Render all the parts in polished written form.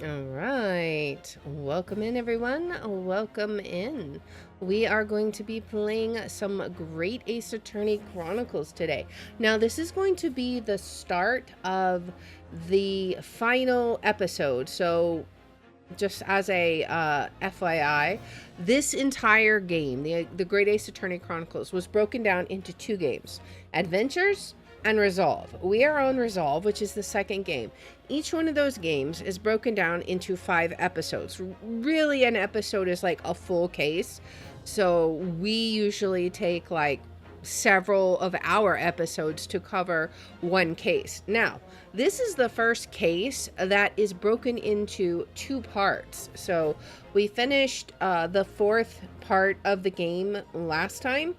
All right. Welcome in, everyone. Welcome in. We are going to be playing some Great Ace Attorney Chronicles today. Now, this is going to be the start of the final episode. So, just as a FYI, this entire game, the Great Ace Attorney Chronicles, was broken down into two games: Adventures and Resolve. We are on Resolve, which is the second game. Each one of those games is broken down into 5 episodes. Really, an episode is like a full case. So we usually take like several of our episodes to cover one case. Now, this is the first case that is broken into 2 parts. So we finished the 4th part of the game last time,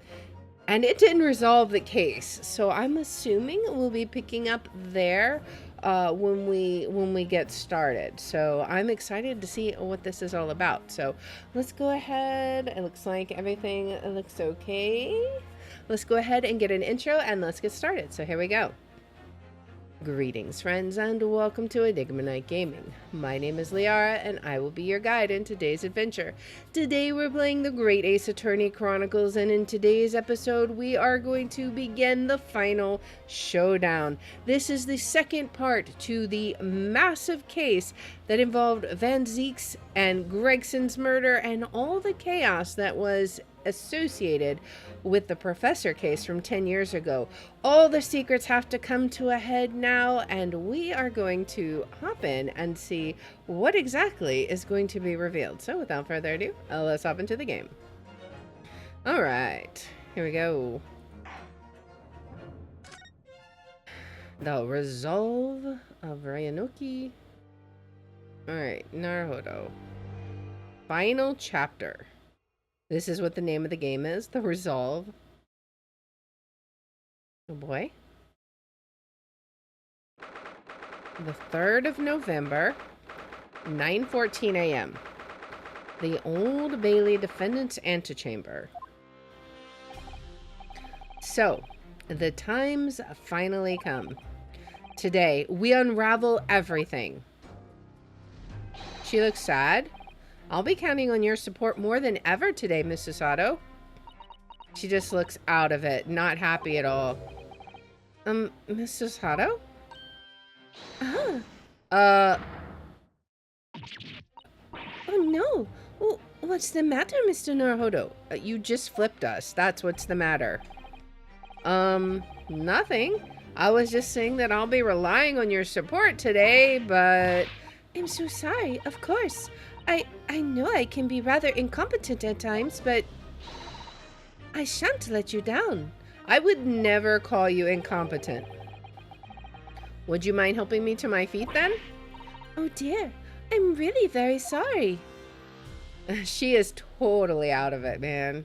and it didn't resolve the case. So I'm assuming we'll be picking up there when we get started. So I'm excited to see what this is all about. So let's go ahead. It looks like everything looks okay. Let's go ahead and get an intro and let's get started. So here we go. Greetings, friends, and welcome to Enigma Night Gaming. My name is Liara, and I will be your guide in today's adventure. Today we're playing the Great Ace Attorney Chronicles, and in today's episode we are going to begin the final showdown. This is the second part to the massive case that involved Van Zieks and Gregson's murder and all the chaos that was associated with the professor case from 10 years ago. All the secrets have to come to a head now, and we are going to hop in and see what exactly is going to be revealed. So without further ado, let's hop into the game. All right, here we go. The Resolve of Ryanoki. All right, Naruhodo. Final chapter. This is what the name of the game is, The Resolve. Oh boy. The 3rd of November, 9:14 a.m. The Old Bailey Defendant's Antechamber. So, the time's finally come. Today, we unravel everything. She looks sad. I'll be counting on your support more than ever today, Mrs. Sato. She just looks out of it, not happy at all. Mrs. Sato? Oh no! What's the matter, Mr. Naruhodo? You just flipped us. That's what's the matter. Nothing. I was just saying that I'll be relying on your support today, but... I'm so sorry, of course. I know I can be rather incompetent at times, but I shan't let you down. I would never call you incompetent. Would you mind helping me to my feet then? Oh dear, I'm really very sorry. She is totally out of it, man.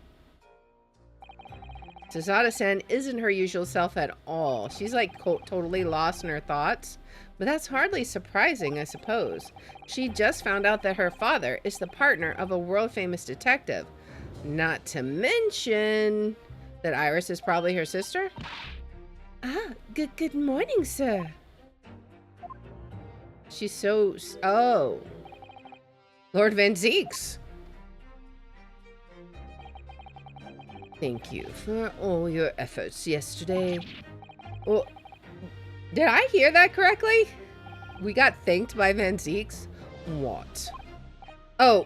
Tazada-san isn't her usual self at all. She's like totally lost in her thoughts. But that's hardly surprising, I suppose. She just found out that her father is the partner of a world-famous detective. Not to mention that Iris is probably her sister. Good morning, sir. She's so... Oh. Lord Van Zieks. Thank you for all your efforts yesterday. Well, did I hear that correctly? We got thanked by Van Zieks? What? Oh,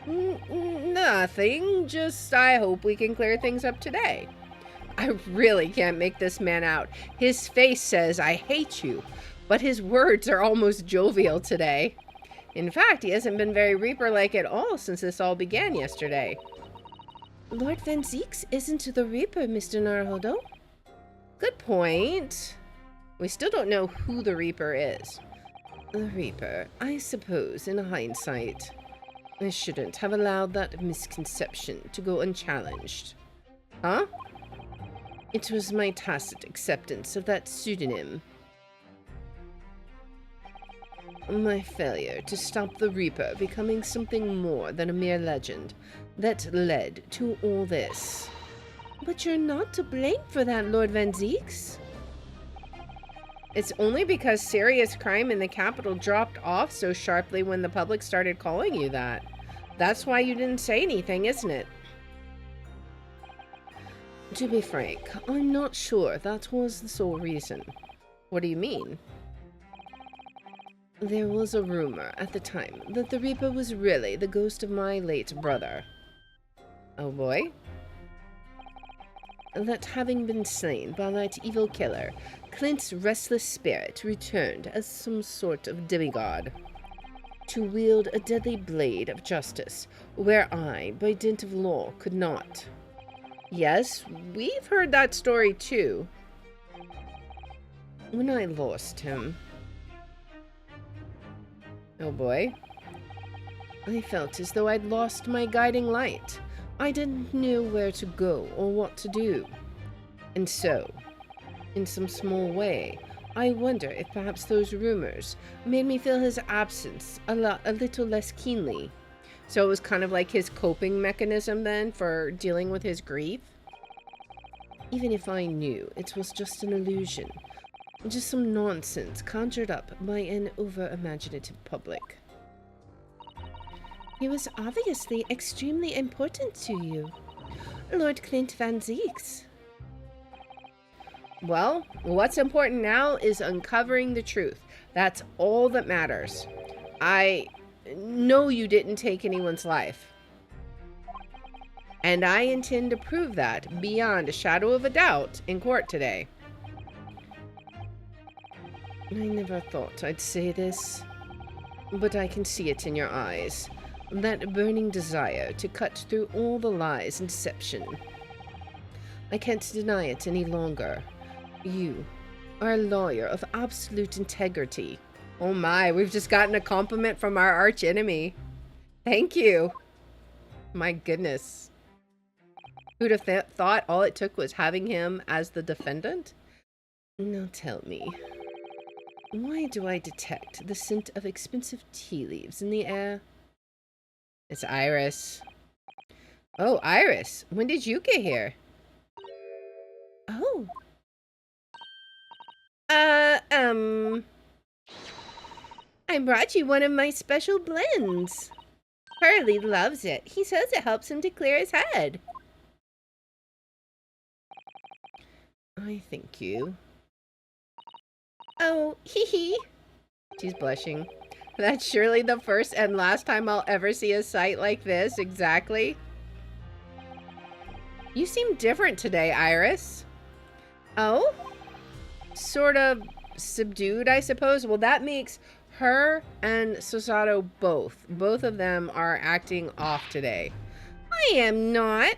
nothing. Just I hope we can clear things up today. I really can't make this man out. His face says, I hate you, but his words are almost jovial today. In fact, he hasn't been very Reaper-like at all since this all began yesterday. Lord Van Zieks isn't the Reaper, Mr. Naruhodo. Good point. We still don't know who the Reaper is. The Reaper, I suppose, in hindsight. I shouldn't have allowed that misconception to go unchallenged. Huh? It was my tacit acceptance of that pseudonym. My failure to stop the Reaper becoming something more than a mere legend that led to all this. But you're not to blame for that, Lord Van Zieks. It's only because serious crime in the capital dropped off so sharply when the public started calling you that. That's why you didn't say anything, isn't it? To be frank, I'm not sure that was the sole reason. What do you mean? There was a rumor at the time that the Reaper was really the ghost of my late brother. Oh boy? That having been slain by that evil killer, Clint's restless spirit returned as some sort of demigod, to wield a deadly blade of justice, where I, by dint of law, could not. Yes, we've heard that story too. When I lost him... Oh boy. I felt as though I'd lost my guiding light. I didn't know where to go or what to do. And so, in some small way, I wonder if perhaps those rumors made me feel his absence a little less keenly. So it was kind of like his coping mechanism then for dealing with his grief. Even if I knew it was just an illusion, just some nonsense conjured up by an over-imaginative public. He was obviously extremely important to you, Lord Clint Van Zieks. Well, what's important now is uncovering the truth. That's all that matters. I know you didn't take anyone's life. And I intend to prove that beyond a shadow of a doubt in court today. I never thought I'd say this, but I can see it in your eyes. That burning desire to cut through all the lies and deception. I can't deny it any longer. You are a lawyer of absolute integrity. Oh my, we've just gotten a compliment from our arch enemy. Thank you. My goodness. Who'd have thought all it took was having him as the defendant? Now tell me, why do I detect the scent of expensive tea leaves in the air? It's Iris. Oh, Iris, when did you get here? Oh. I brought you one of my special blends. Hurley loves it. He says it helps him to clear his head. I thank you. Oh, hee hee. She's blushing. That's surely the first and last time I'll ever see a sight like this, exactly. You seem different today, Iris. Oh? Sort of subdued, I suppose. Well, that makes her and Susato both. Both of them are acting off today. I am not.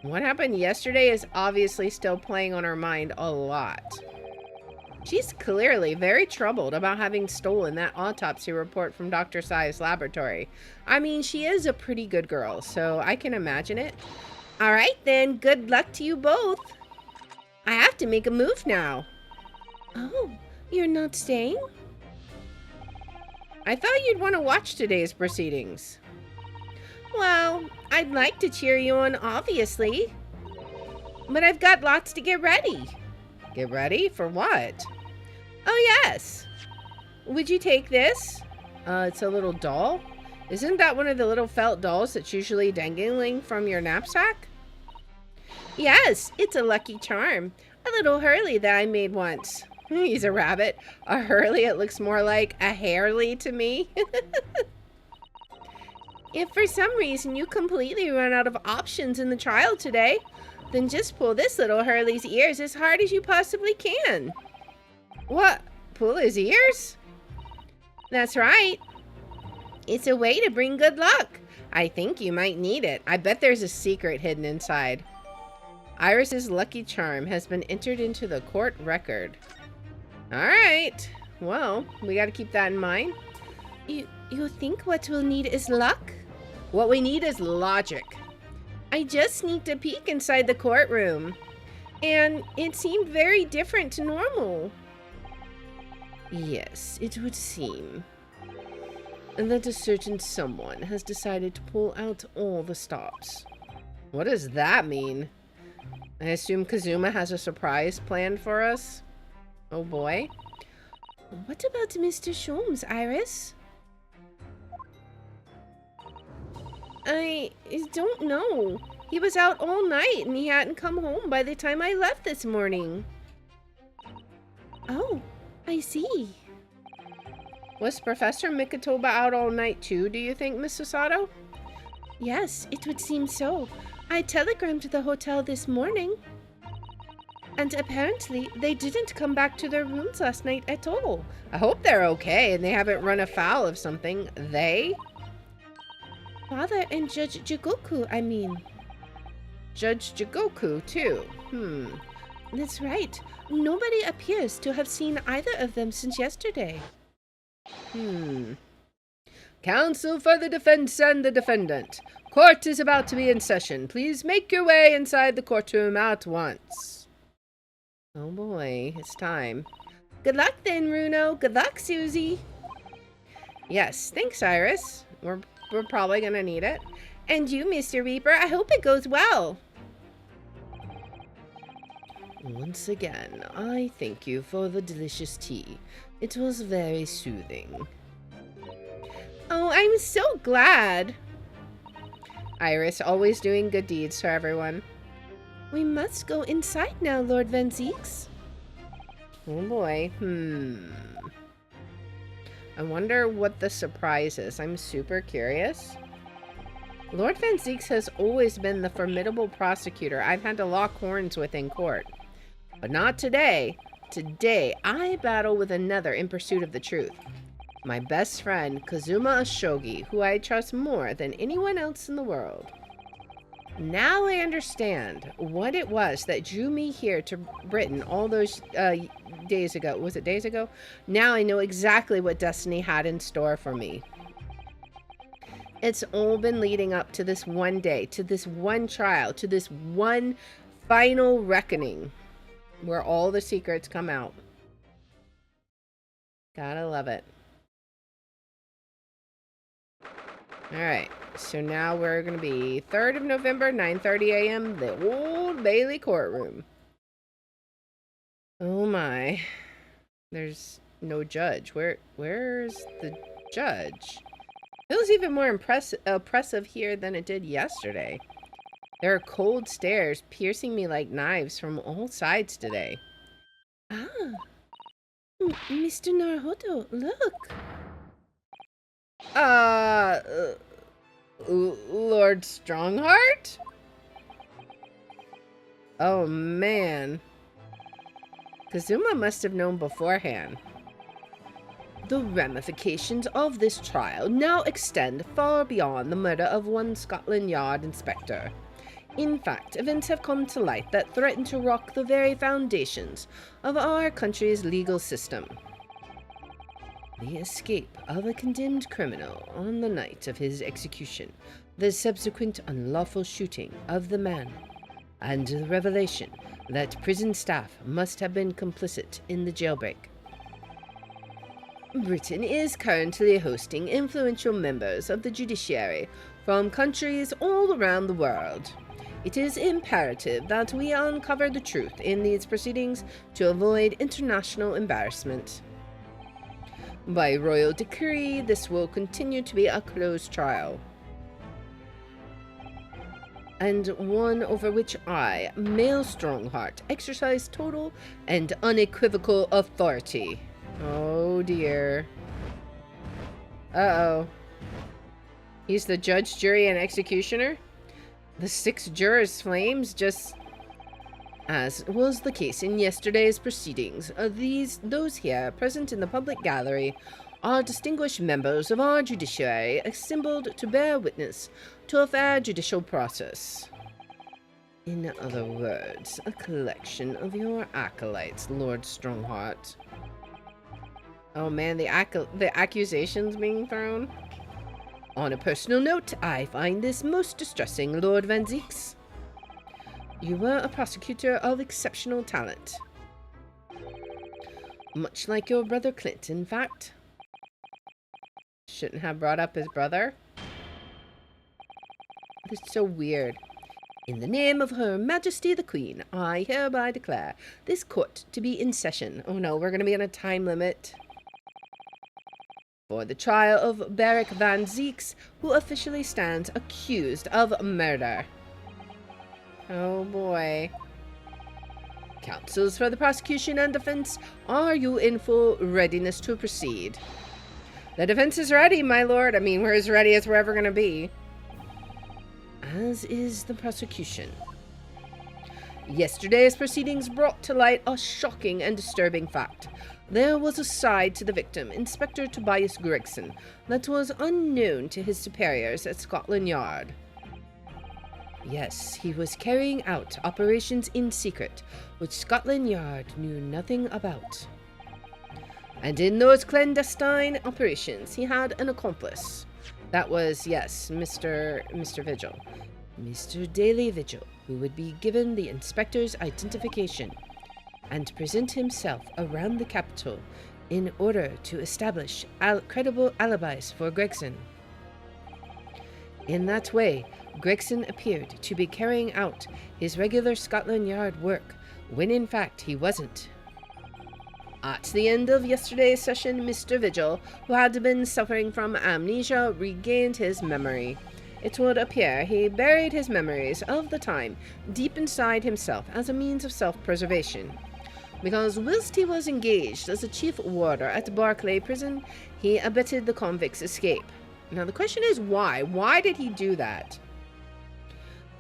What happened yesterday is obviously still playing on her mind a lot. She's clearly very troubled about having stolen that autopsy report from Dr. Sai's laboratory. I mean, she is a pretty good girl, so I can imagine it. All right, then. Good luck to you both. I have to make a move now. Oh, you're not staying? I thought you'd want to watch today's proceedings. Well, I'd like to cheer you on, obviously. But I've got lots to get ready. Get ready? For what? Oh, yes. Would you take this? It's a little doll. Isn't that one of the little felt dolls that's usually dangling from your knapsack? Yes, it's a lucky charm. A little Hurley that I made once. He's a rabbit. A Hurley, it looks more like a Hairley to me. If for some reason you completely run out of options in the trial today, then just pull this little Hurley's ears as hard as you possibly can. What? Pull his ears? That's right. It's a way to bring good luck. I think you might need it. I bet there's a secret hidden inside. Iris's lucky charm has been entered into the court record. All right. Well, we got to keep that in mind. You think what we'll need is luck? What we need is logic. I just sneaked a peek inside the courtroom, and it seemed very different to normal. Yes, it would seem. And that a certain someone has decided to pull out all the stops. What does that mean? I assume Kazuma has a surprise planned for us? Oh boy. What about Mr. Sholmes, Iris? I don't know. He was out all night and he hadn't come home by the time I left this morning. Oh, I see. Was Professor Mikotoba out all night too, do you think, Miss Sato? Yes, it would seem so. I telegrammed to the hotel this morning. And apparently, they didn't come back to their rooms last night at all. I hope they're okay and they haven't run afoul of something. They? Father and Judge Jigoku, I mean. Judge Jigoku, too. That's right. Nobody appears to have seen either of them since yesterday. Counsel for the defense and the defendant. Court is about to be in session. Please make your way inside the courtroom at once. Oh boy, it's time. Good luck then, Runo. Good luck, Susie. Yes, thanks, Iris. We're probably gonna need it. And you, Mr. Reaper, I hope it goes well. Once again, I thank you for the delicious tea. It was very soothing. Oh, I'm so glad. Iris, always doing good deeds for everyone. We must go inside now, Lord Van Zieks. Oh boy, I wonder what the surprise is. I'm super curious. Lord Van Zieks has always been the formidable prosecutor I've had to lock horns with in court. But not today. Today, I battle with another in pursuit of the truth. My best friend, Kazuma Ashogi, who I trust more than anyone else in the world. Now I understand what it was that drew me here to Britain all those days ago. Was it days ago? Now I know exactly what destiny had in store for me. It's all been leading up to this one day, to this one trial, to this one final reckoning where all the secrets come out. Gotta love it. Alright, so now we're going to be 3rd of November, 9:30 a.m., the Old Bailey courtroom. Oh my. There's no judge. Where's the judge? Feels even more oppressive here than it did yesterday. There are cold stares piercing me like knives from all sides today. Ah, Mr. Naruhodo, look. Lord Strongheart? Oh man. Kazuma must have known beforehand. The ramifications of this trial now extend far beyond the murder of one Scotland Yard inspector. In fact, events have come to light that threaten to rock the very foundations of our country's legal system. The escape of a condemned criminal on the night of his execution, the subsequent unlawful shooting of the man, and the revelation that prison staff must have been complicit in the jailbreak. Britain is currently hosting influential members of the judiciary from countries all around the world. It is imperative that we uncover the truth in these proceedings to avoid international embarrassment. By royal decree, this will continue to be a closed trial, and one over which I, male Strongheart, exercise total and unequivocal authority. Oh dear. Uh-oh. He's the judge, jury, and executioner? The 6 jurors' flames just... As was the case in yesterday's proceedings, those here present in the public gallery are distinguished members of our judiciary assembled to bear witness to a fair judicial process. In other words, a collection of your acolytes, Lord Strongheart. Oh man, the accusations being thrown? On a personal note, I find this most distressing, Lord Van Zieks. You were a prosecutor of exceptional talent. Much like your brother Clint, in fact. Shouldn't have brought up his brother. It's so weird. In the name of Her Majesty the Queen, I hereby declare this court to be in session. Oh no, we're going to be on a time limit. For the trial of Barak van Zieks, who officially stands accused of murder. Oh boy. Counsels for the prosecution and defense, are you in full readiness to proceed? The defense is ready, my lord. I mean, we're as ready as we're ever going to be. As is the prosecution. Yesterday's proceedings brought to light a shocking and disturbing fact. There was a side to the victim, Inspector Tobias Gregson, that was unknown to his superiors at Scotland Yard. Yes, he was carrying out operations in secret, which Scotland Yard knew nothing about. And in those clandestine operations, he had an accomplice. That was, yes, Mr. Vigil. Mr. Daily Vigil, who would be given the inspector's identification and present himself around the capital in order to establish credible alibis for Gregson. In that way, Gregson appeared to be carrying out his regular Scotland Yard work, when in fact he wasn't. At the end of yesterday's session, Mr. Vigil, who had been suffering from amnesia, regained his memory. It would appear he buried his memories of the time deep inside himself as a means of self-preservation. Because whilst he was engaged as a chief warder at Barclay Prison, he abetted the convict's escape. Now the question is why? Why did he do that?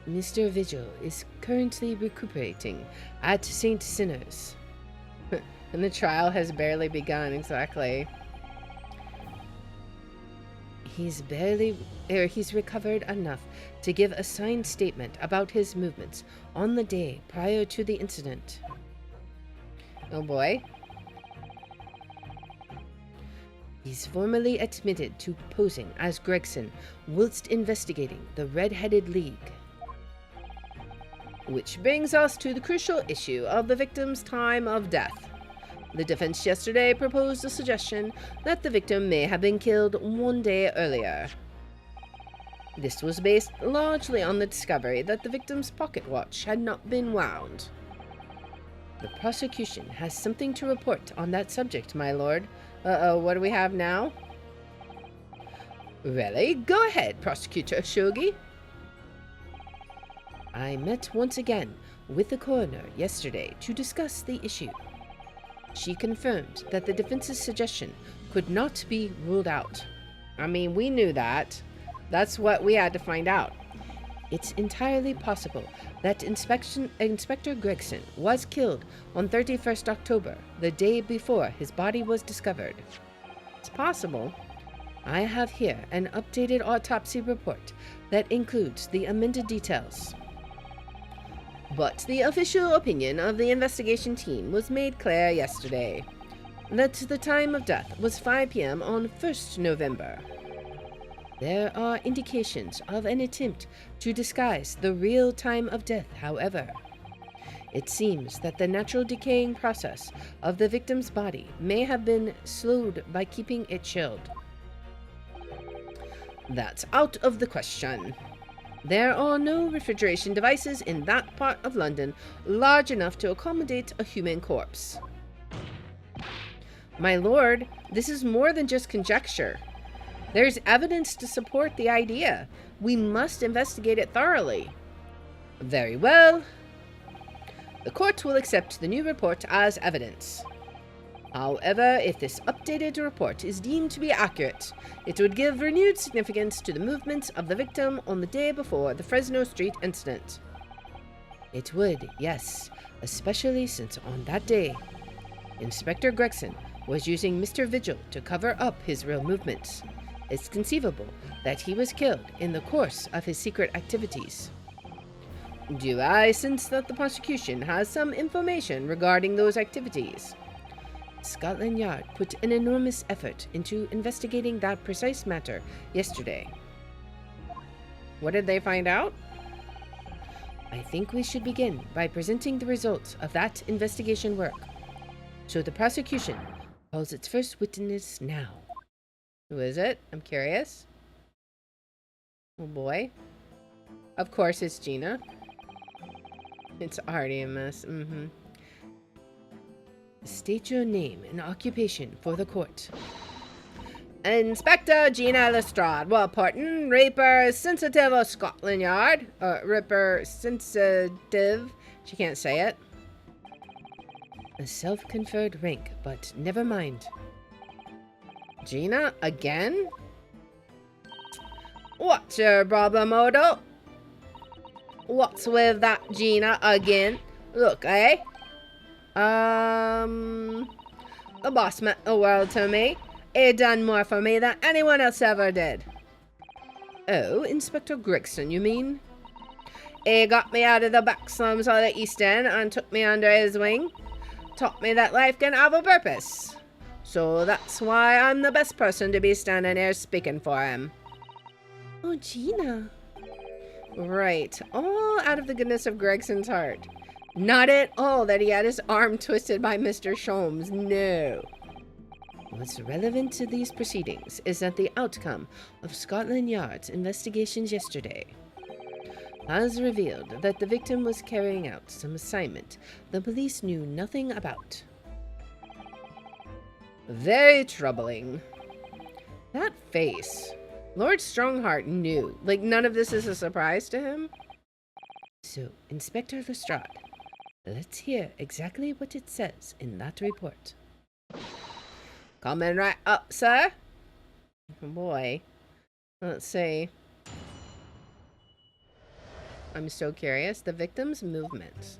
Mr. Vigil is currently recuperating at St. Sinners. And the trial has barely begun, exactly. He's recovered enough to give a signed statement about his movements on the day prior to the incident. Oh boy. He's formally admitted to posing as Gregson whilst investigating the Red-Headed League. Which brings us to the crucial issue of the victim's time of death. The defense yesterday proposed a suggestion that the victim may have been killed one day earlier. This was based largely on the discovery that the victim's pocket watch had not been wound. The prosecution has something to report on that subject, my lord. Uh-oh, what do we have now? Really? Go ahead, Prosecutor Shogi. I met once again with the coroner yesterday to discuss the issue. She confirmed that the defense's suggestion could not be ruled out. I mean, we knew that. That's what we had to find out. It's entirely possible that Inspector Gregson was killed on 31st October, the day before his body was discovered. It's possible. I have here an updated autopsy report that includes the amended details. But the official opinion of the investigation team was made clear yesterday that the time of death was 5 p.m. on 1st November. There are indications of an attempt to disguise the real time of death, however. It seems that the natural decaying process of the victim's body may have been slowed by keeping it chilled. That's out of the question. There are no refrigeration devices in that part of London large enough to accommodate a human corpse. My lord, this is more than just conjecture. There's evidence to support the idea. We must investigate it thoroughly. Very well. The court will accept the new report as evidence. However, if this updated report is deemed to be accurate, it would give renewed significance to the movements of the victim on the day before the Fresno Street incident. It would, yes, especially since on that day, Inspector Gregson was using Mr. Vigil to cover up his real movements. It's conceivable that he was killed in the course of his secret activities. Do I sense that the prosecution has some information regarding those activities? Scotland Yard put an enormous effort into investigating that precise matter yesterday. What did they find out? I think we should begin by presenting the results of that investigation work. So the prosecution calls its first witness now. Who is it? I'm curious. Oh boy. Of course it's Gina. It's already a mess. State your name and occupation for the court. Inspector Gina Lestrade, reporting. Reaper Sensitive of Scotland Yard. Ripper Sensitive. She can't say it. A self-conferred rank, but never mind. Gina, again? What's your problem, Odo? What's with that Gina again? Look, eh? The boss meant the world to me. He done more for me than anyone else ever did. Oh, Inspector Gregson, you mean? He got me out of the back slums of the East End and took me under his wing. Taught me that life can have a purpose. So that's why I'm the best person to be standing here speaking for him. Oh, Gina. Right, all out of the goodness of Gregson's heart. Not at all that he had his arm twisted by Mr. Sholmes, no. What's relevant to these proceedings is that the outcome of Scotland Yard's investigations yesterday has revealed that the victim was carrying out some assignment the police knew nothing about. Very troubling. That face. Lord Strongheart knew. Like, none of this is a surprise to him. So, Inspector Lestrade, let's hear exactly what it says in that report. Coming right up, sir. Oh boy. Let's see. I'm so curious. The victim's movements.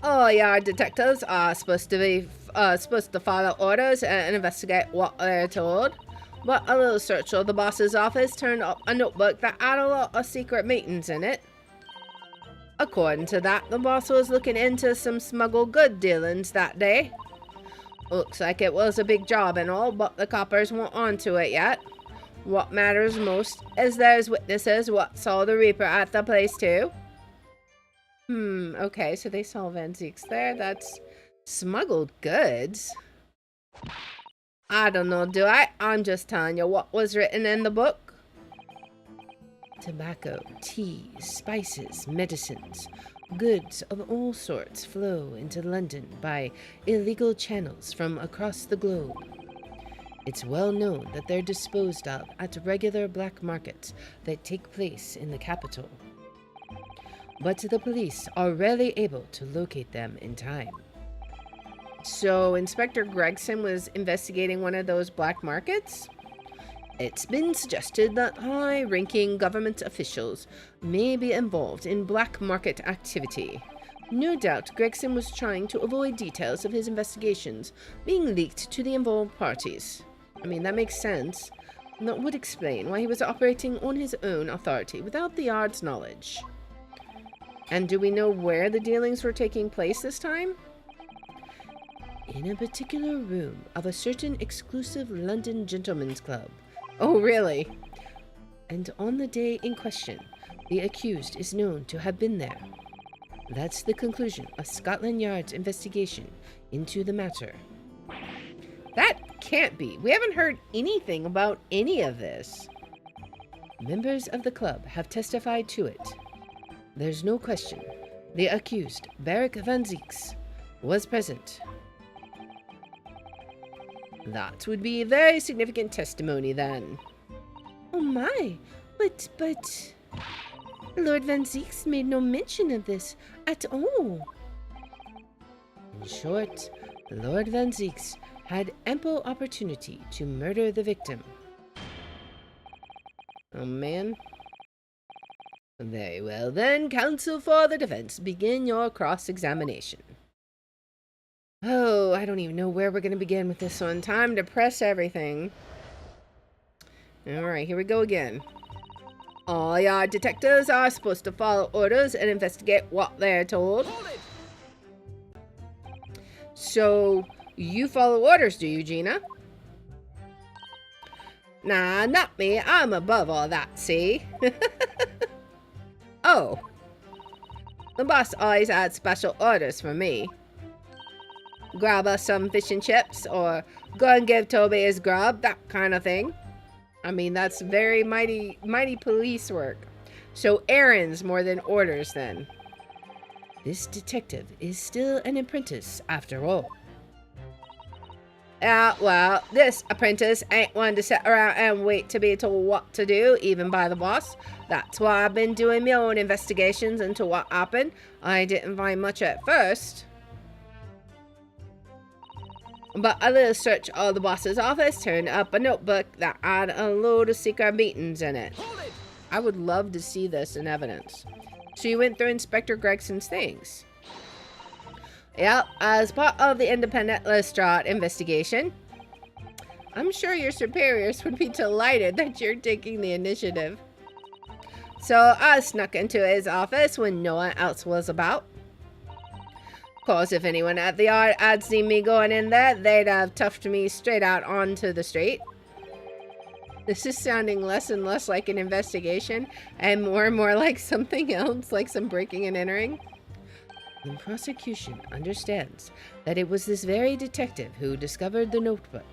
All yard detectives are supposed to follow orders and investigate what they're told. But a little search of the boss's office turned up a notebook that had a lot of secret meetings in it. According to that, the boss was looking into some smuggled good dealings that day. Looks like it was a big job and all, but the coppers weren't onto it yet. What matters most is there's witnesses what saw the Reaper at the place too. Okay, so they saw Van Zieks there. That's smuggled goods. I don't know, do I? I'm just telling you what was written in the book. Tobacco, tea, spices, medicines, goods of all sorts flow into London by illegal channels from across the globe. It's well known that they're disposed of at regular black markets that take place in the capital. But the police are rarely able to locate them in time. So, Inspector Gregson was investigating one of those black markets? It's been suggested that high-ranking government officials may be involved in black market activity. No doubt Gregson was trying to avoid details of his investigations being leaked to the involved parties. I mean, that makes sense. And that would explain why he was operating on his own authority without the Yard's knowledge. And do we know where the dealings were taking place this time? In a particular room of a certain exclusive London gentleman's club. Oh, really? And on the day in question, the accused is known to have been there. That's the conclusion of Scotland Yard's investigation into the matter. That can't be. We haven't heard anything about any of this. Members of the club have testified to it. There's no question. The accused, Barak Van Zieks, was present. That would be very significant testimony then. Oh my, but Lord Van Zieks made no mention of this at all. In short, Lord Van Zieks had ample opportunity to murder the victim. Oh man. Very well then, counsel for the defense, begin your cross-examination. Oh, I don't even know where we're going to begin with this one. Time to press everything. Alright, here we go again. All yard detectives are supposed to follow orders and investigate what they're told. So, you follow orders, do you, Gina? Nah, not me. I'm above all that, see? Oh. The boss always had special orders for me. Grab us some fish and chips, or go and give Toby his grub, that kind of thing. I mean, that's very mighty police work. So errands more than orders then. This detective is still an apprentice after all. Yeah, well, this apprentice ain't one to sit around and wait to be told what to do, even by the boss. That's why I've been doing my own investigations into what happened. I didn't find much at first, but a little search of the boss's office turned up a notebook that had a load of secret meetings in it. I would love to see this in evidence. She went through Inspector Gregson's things. Yep, as part of the independent Lestrade investigation. I'm sure your superiors would be delighted that you're taking the initiative. So I snuck into his office when no one else was about. Of course, if anyone at the yard had seen me going in there, they'd have toughed me straight out onto the street. This is sounding less and less like an investigation and more like something else, like some breaking and entering. The prosecution understands that it was this very detective who discovered the notebook.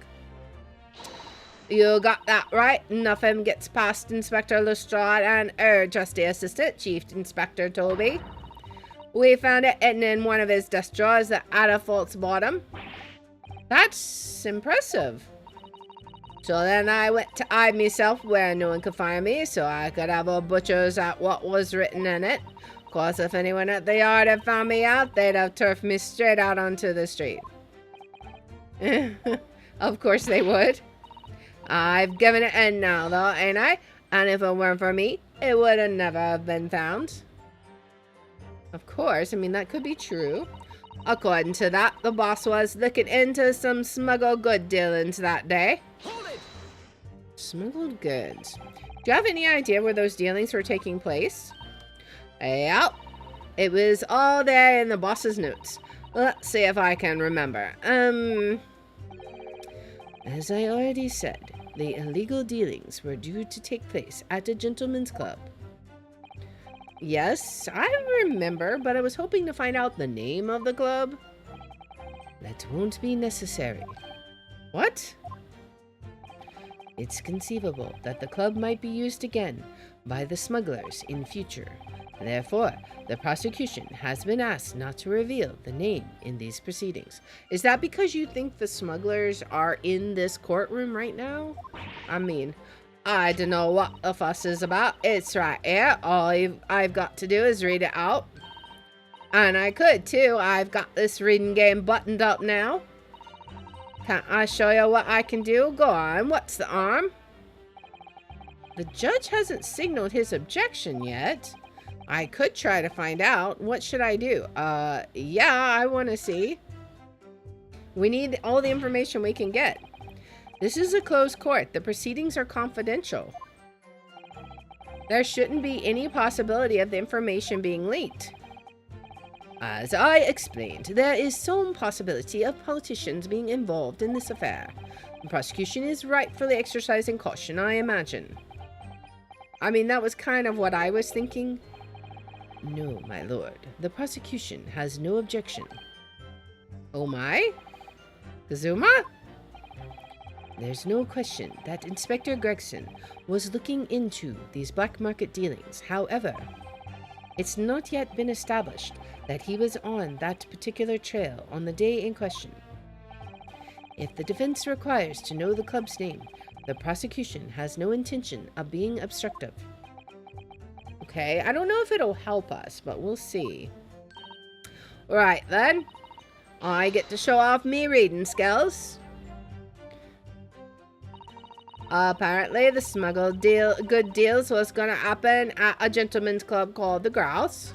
You got that right. Nothing gets past Inspector Lestrade and her trusty assistant, Chief Inspector Toby. We found it hidden in one of his desk drawers that had a false bottom. That's impressive. So then I went to hide myself where no one could find me, so I could have a butcher's at what was written in it. Of course, if anyone at the yard had found me out, they'd have turfed me straight out onto the street. Of course they would. I've given it in now, though, ain't I? And if it weren't for me, it would have never have been found. Of course, I mean, that could be true. According to that, the boss was looking into some smuggled good dealings that day. Smuggled goods. Do you have any idea where those dealings were taking place? Yep. It was all there in the boss's notes. Let's see if I can remember. As I already said, the illegal dealings were due to take place at a gentleman's club. Yes, I remember, but I was hoping to find out the name of the club. That won't be necessary. What? It's conceivable that the club might be used again by the smugglers in future. Therefore, the prosecution has been asked not to reveal the name in these proceedings. Is that because you think the smugglers are in this courtroom right now? I mean, I don't know what the fuss is about. It's right here. All I've got to do is read it out. And I could too. I've got this reading game buttoned up now. Can't I show you what I can do? Go on. What's the arm? The judge hasn't signaled his objection yet. I could try to find out. What should I do? Yeah, I want to see. We need all the information we can get. This is a closed court. The proceedings are confidential. There shouldn't be any possibility of the information being leaked. As I explained, there is some possibility of politicians being involved in this affair. The prosecution is rightfully exercising caution, I imagine. I mean, that was kind of what I was thinking. No, my lord. The prosecution has no objection. Oh my? Kazuma? There's no question that Inspector Gregson was looking into these black market dealings. However, it's not yet been established that he was on that particular trail on the day in question. If the defense requires to know the club's name, the prosecution has no intention of being obstructive. Okay, I don't know if it'll help us, but we'll see. Right then, I get to show off me reading skills. Apparently, the smuggled good deals was gonna happen at a gentleman's club called the Grouse.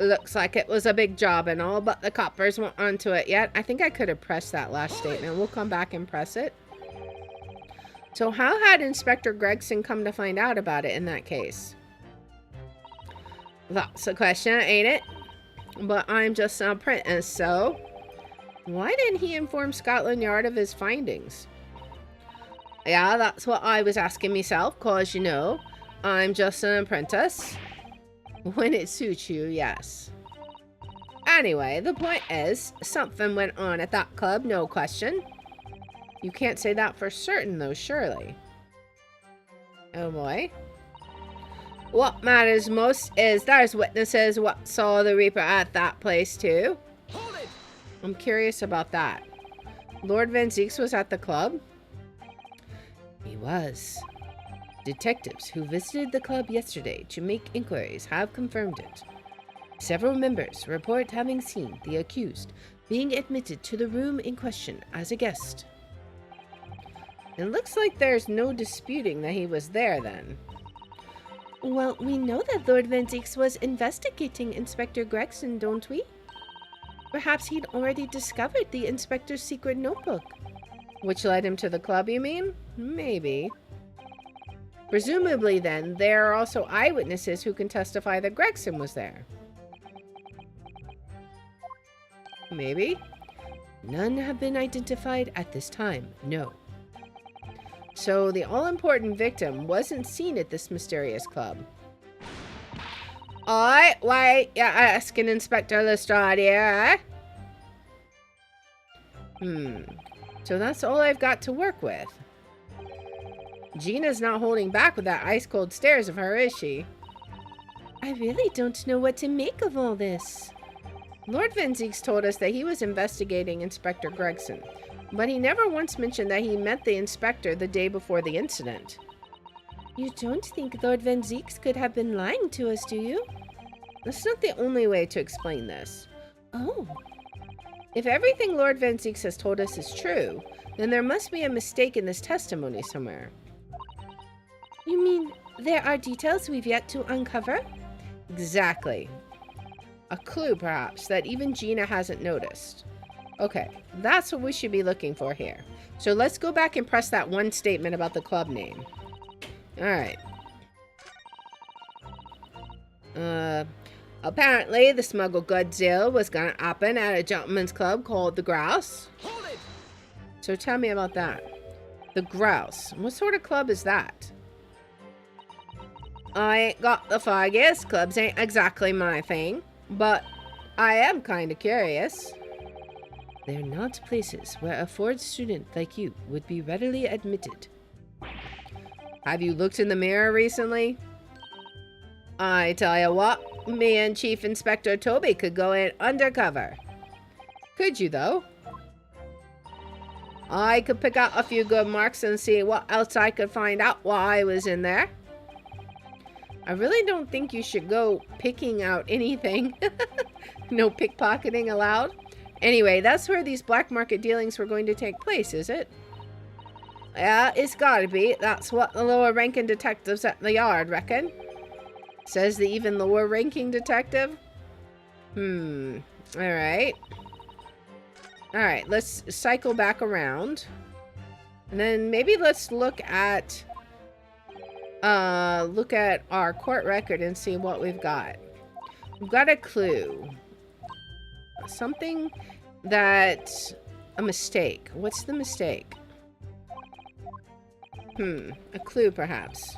Looks like it was a big job and all, but the coppers weren't onto it yet. I think I could have pressed that last statement. We'll come back and press it. So how had Inspector Gregson come to find out about it in that case? That's a question, ain't it? But I'm just an apprentice, so why didn't he inform Scotland Yard of his findings? Yeah, that's what I was asking myself, cause you know, I'm just an apprentice. When it suits you, yes. Anyway, the point is, something went on at that club, no question. You can't say that for certain, though, surely. Oh boy. What matters most is there's witnesses what saw the Reaper at that place too. Hold it! I'm curious about that. Lord Van Zieks was at the club? He was. Detectives who visited the club yesterday to make inquiries have confirmed it. Several members report having seen the accused being admitted to the room in question as a guest. It looks like there's no disputing that he was there then. Well, we know that Lord Van Zieks was investigating Inspector Gregson, don't we? Perhaps he'd already discovered the inspector's secret notebook. Which led him to the club, you mean? Maybe. Presumably, then, there are also eyewitnesses who can testify that Gregson was there. Maybe. None have been identified at this time, no. So the all-important victim wasn't seen at this mysterious club. Oi, wait, you're asking Inspector Lestrade here, eh? So that's all I've got to work with. Gina's not holding back with that ice-cold stares of her, is she? I really don't know what to make of all this. Lord Van Zieks told us that he was investigating Inspector Gregson, but he never once mentioned that he met the inspector the day before the incident. You don't think Lord Van Zieks could have been lying to us, do you? That's not the only way to explain this. Oh. If everything Lord Van Zieks has told us is true, then there must be a mistake in this testimony somewhere. You mean there are details we've yet to uncover? Exactly. A clue, perhaps, that even Gina hasn't noticed. Okay, that's what we should be looking for here. So let's go back and press that one statement about the club name. Alright. Apparently, the smuggled goods deal was gonna happen at a gentleman's club called the Grouse. Hold it! So tell me about that. The Grouse. What sort of club is that? I ain't got the foggiest. Clubs ain't exactly my thing. But I am kind of curious. They're not places where a forged student like you would be readily admitted. Have you looked in the mirror recently? I tell you what, me and Chief Inspector Toby could go in undercover. Could you, though? I could pick out a few good marks and see what else I could find out while I was in there. I really don't think you should go picking out anything. No pickpocketing allowed. Anyway, that's where these black market dealings were going to take place, is it? Yeah, it's gotta be. That's what the lower ranking detectives at the yard reckon. Says the even lower ranking detective. Alright. Alright, let's cycle back around. And then maybe let's look at our court record and see what we've got. We've got a clue. Something that... a mistake. What's the mistake? A clue perhaps.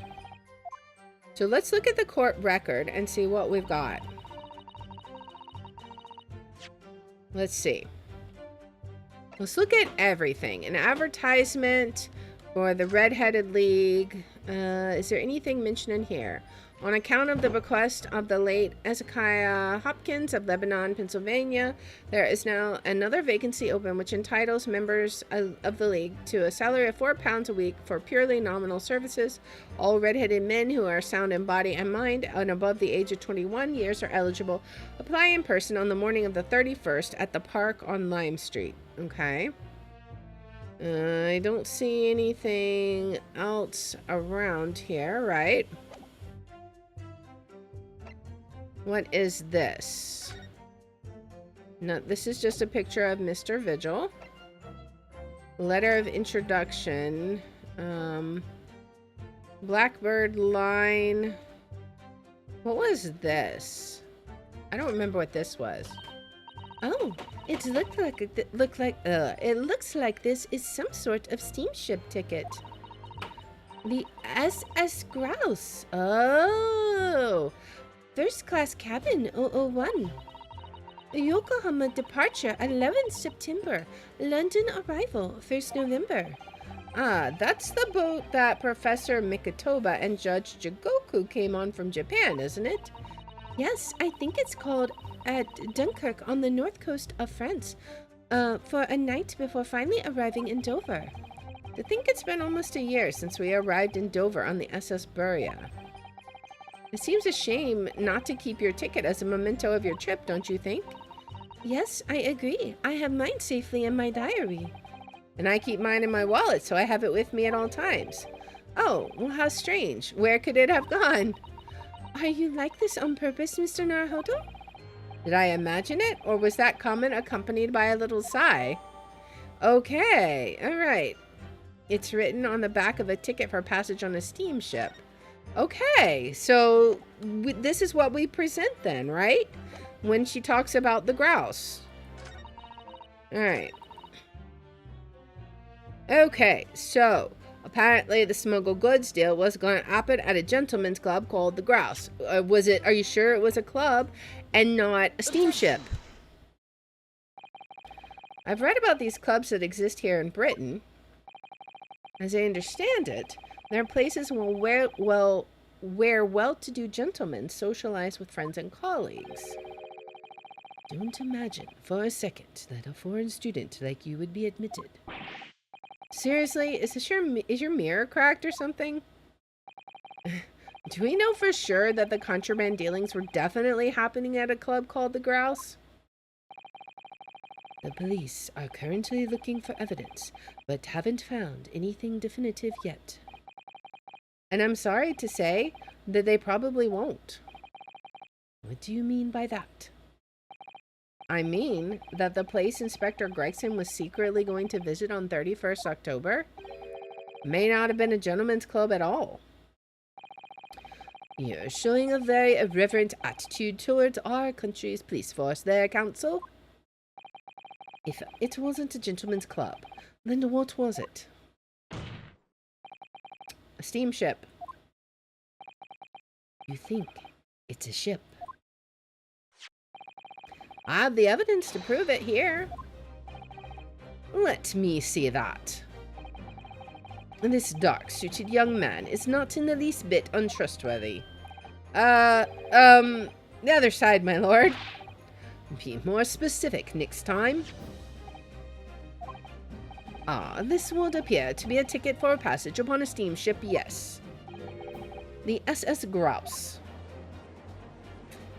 So let's look at the court record and see what we've got. Let's see. Let's look at everything. An advertisement for the Red-Headed League. Is there anything mentioned in here? On account of the bequest of the late Ezekiah Hopkins of Lebanon, Pennsylvania, there is now another vacancy open which entitles members of the league to a salary of £4 a week for purely nominal services. All red-headed men who are sound in body and mind and above the age of 21 years are eligible. Apply in person on the morning of the 31st at the park on Lime Street. Okay. I don't see anything else around here, right? What is this? No, this is just a picture of Mr. Vigil. Letter of introduction. Blackbird line. What was this? I don't remember what this was. Oh, it looks like this is some sort of steamship ticket. The SS Grouse. Oh. First class cabin 001. Yokohama departure 11th September. London arrival 1st November. Ah, that's the boat that Professor Mikitoba and Judge Jagoku Shikoku came on from Japan, isn't it? Yes, I think it's called at Dunkirk on the north coast of France, for a night before finally arriving in Dover. To think it's been almost a year since we arrived in Dover on the SS Buria. It seems a shame not to keep your ticket as a memento of your trip, don't you think? Yes, I agree. I have mine safely in my diary. And I keep mine in my wallet, so I have it with me at all times. Oh, well, how strange. Where could it have gone? Are you like this on purpose, Mr. Naruhodo? Did I imagine it, or was that comment accompanied by a little sigh? Okay, all right. It's written on the back of a ticket for passage on a steamship. Okay, so this is what we present then, right? When she talks about the grouse. All right. Okay, so apparently the smuggled goods deal was going to happen at a gentleman's club called the Grouse. Are you sure it was a club and not a steamship? I've read about these clubs that exist here in Britain. As I understand it, they're places where well-to-do gentlemen socialize with friends and colleagues. Don't imagine for a second that a foreign student like you would be admitted. Seriously, is your mirror cracked or something? Do we know for sure that the contraband dealings were definitely happening at a club called the Grouse? The police are currently looking for evidence, but haven't found anything definitive yet. And I'm sorry to say that they probably won't. What do you mean by that? I mean that the place Inspector Gregson was secretly going to visit on 31st October may not have been a gentleman's club at all. You're showing a very irreverent attitude towards our country's police force there, Counsel. If it wasn't a gentleman's club, then what was it? A steamship. You think it's a ship? I have the evidence to prove it here. Let me see that. This dark-suited young man is not in the least bit untrustworthy. The other side, my lord. Be more specific next time. Ah, this would appear to be a ticket for a passage upon a steamship, yes. The SS Grouse.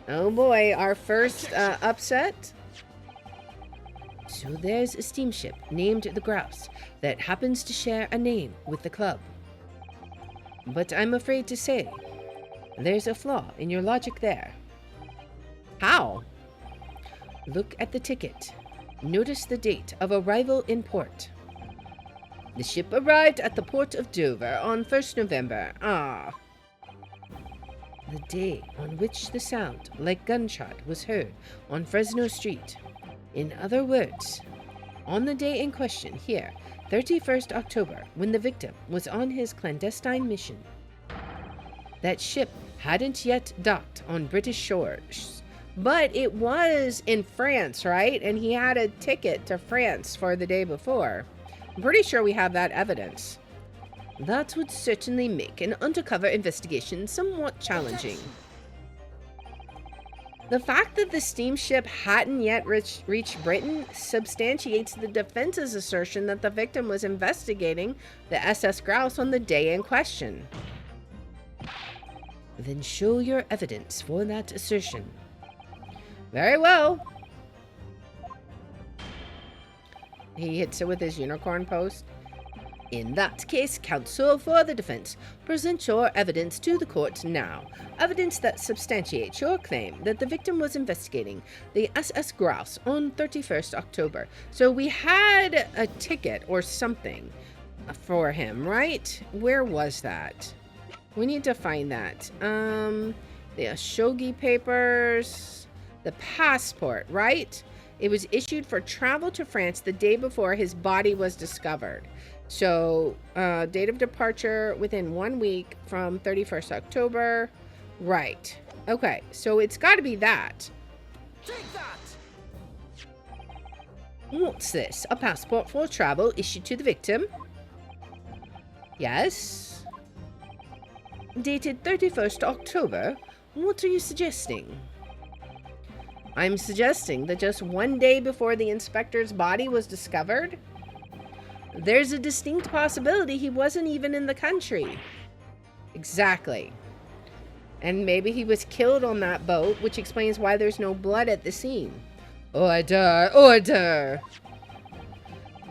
Oh boy, our first upset. So there's a steamship named the Grouse that happens to share a name with the club. But I'm afraid to say, there's a flaw in your logic there. How? Look at the ticket. Notice the date of arrival in port. The ship arrived at the port of Dover on 1st November. Ah. The day on which the sound, like gunshot, was heard on Fresno Street. In other words, on the day in question here, 31st October, when the victim was on his clandestine mission. That ship hadn't yet docked on British shores, but it was in France, right? And he had a ticket to France for the day before. I'm pretty sure we have that evidence. That would certainly make an undercover investigation somewhat challenging. The fact that the steamship hadn't yet reached Britain substantiates the defense's assertion that the victim was investigating the SS Grouse on the day in question. Then show your evidence for that assertion. Very well. He hits it with his unicorn post. In that case, counsel for the defense, present your evidence to the court now. Evidence that substantiates your claim that the victim was investigating the SS Grouse on 31st October. So we had a ticket or something for him, right? Where was that? We need to find that. The Ashogi papers, the passport, right? It was issued for travel to France the day before his body was discovered. So, date of departure within 1 week from 31st October. Right. Okay, so it's got to be that. Take that! What's this? A passport for travel issued to the victim? Yes. dated 31st October. What are you suggesting? I'm suggesting that just one day before the inspector's body was discovered, there's a distinct possibility he wasn't even in the country. Exactly. And maybe he was killed on that boat, which explains why there's no blood at the scene. Order! Order!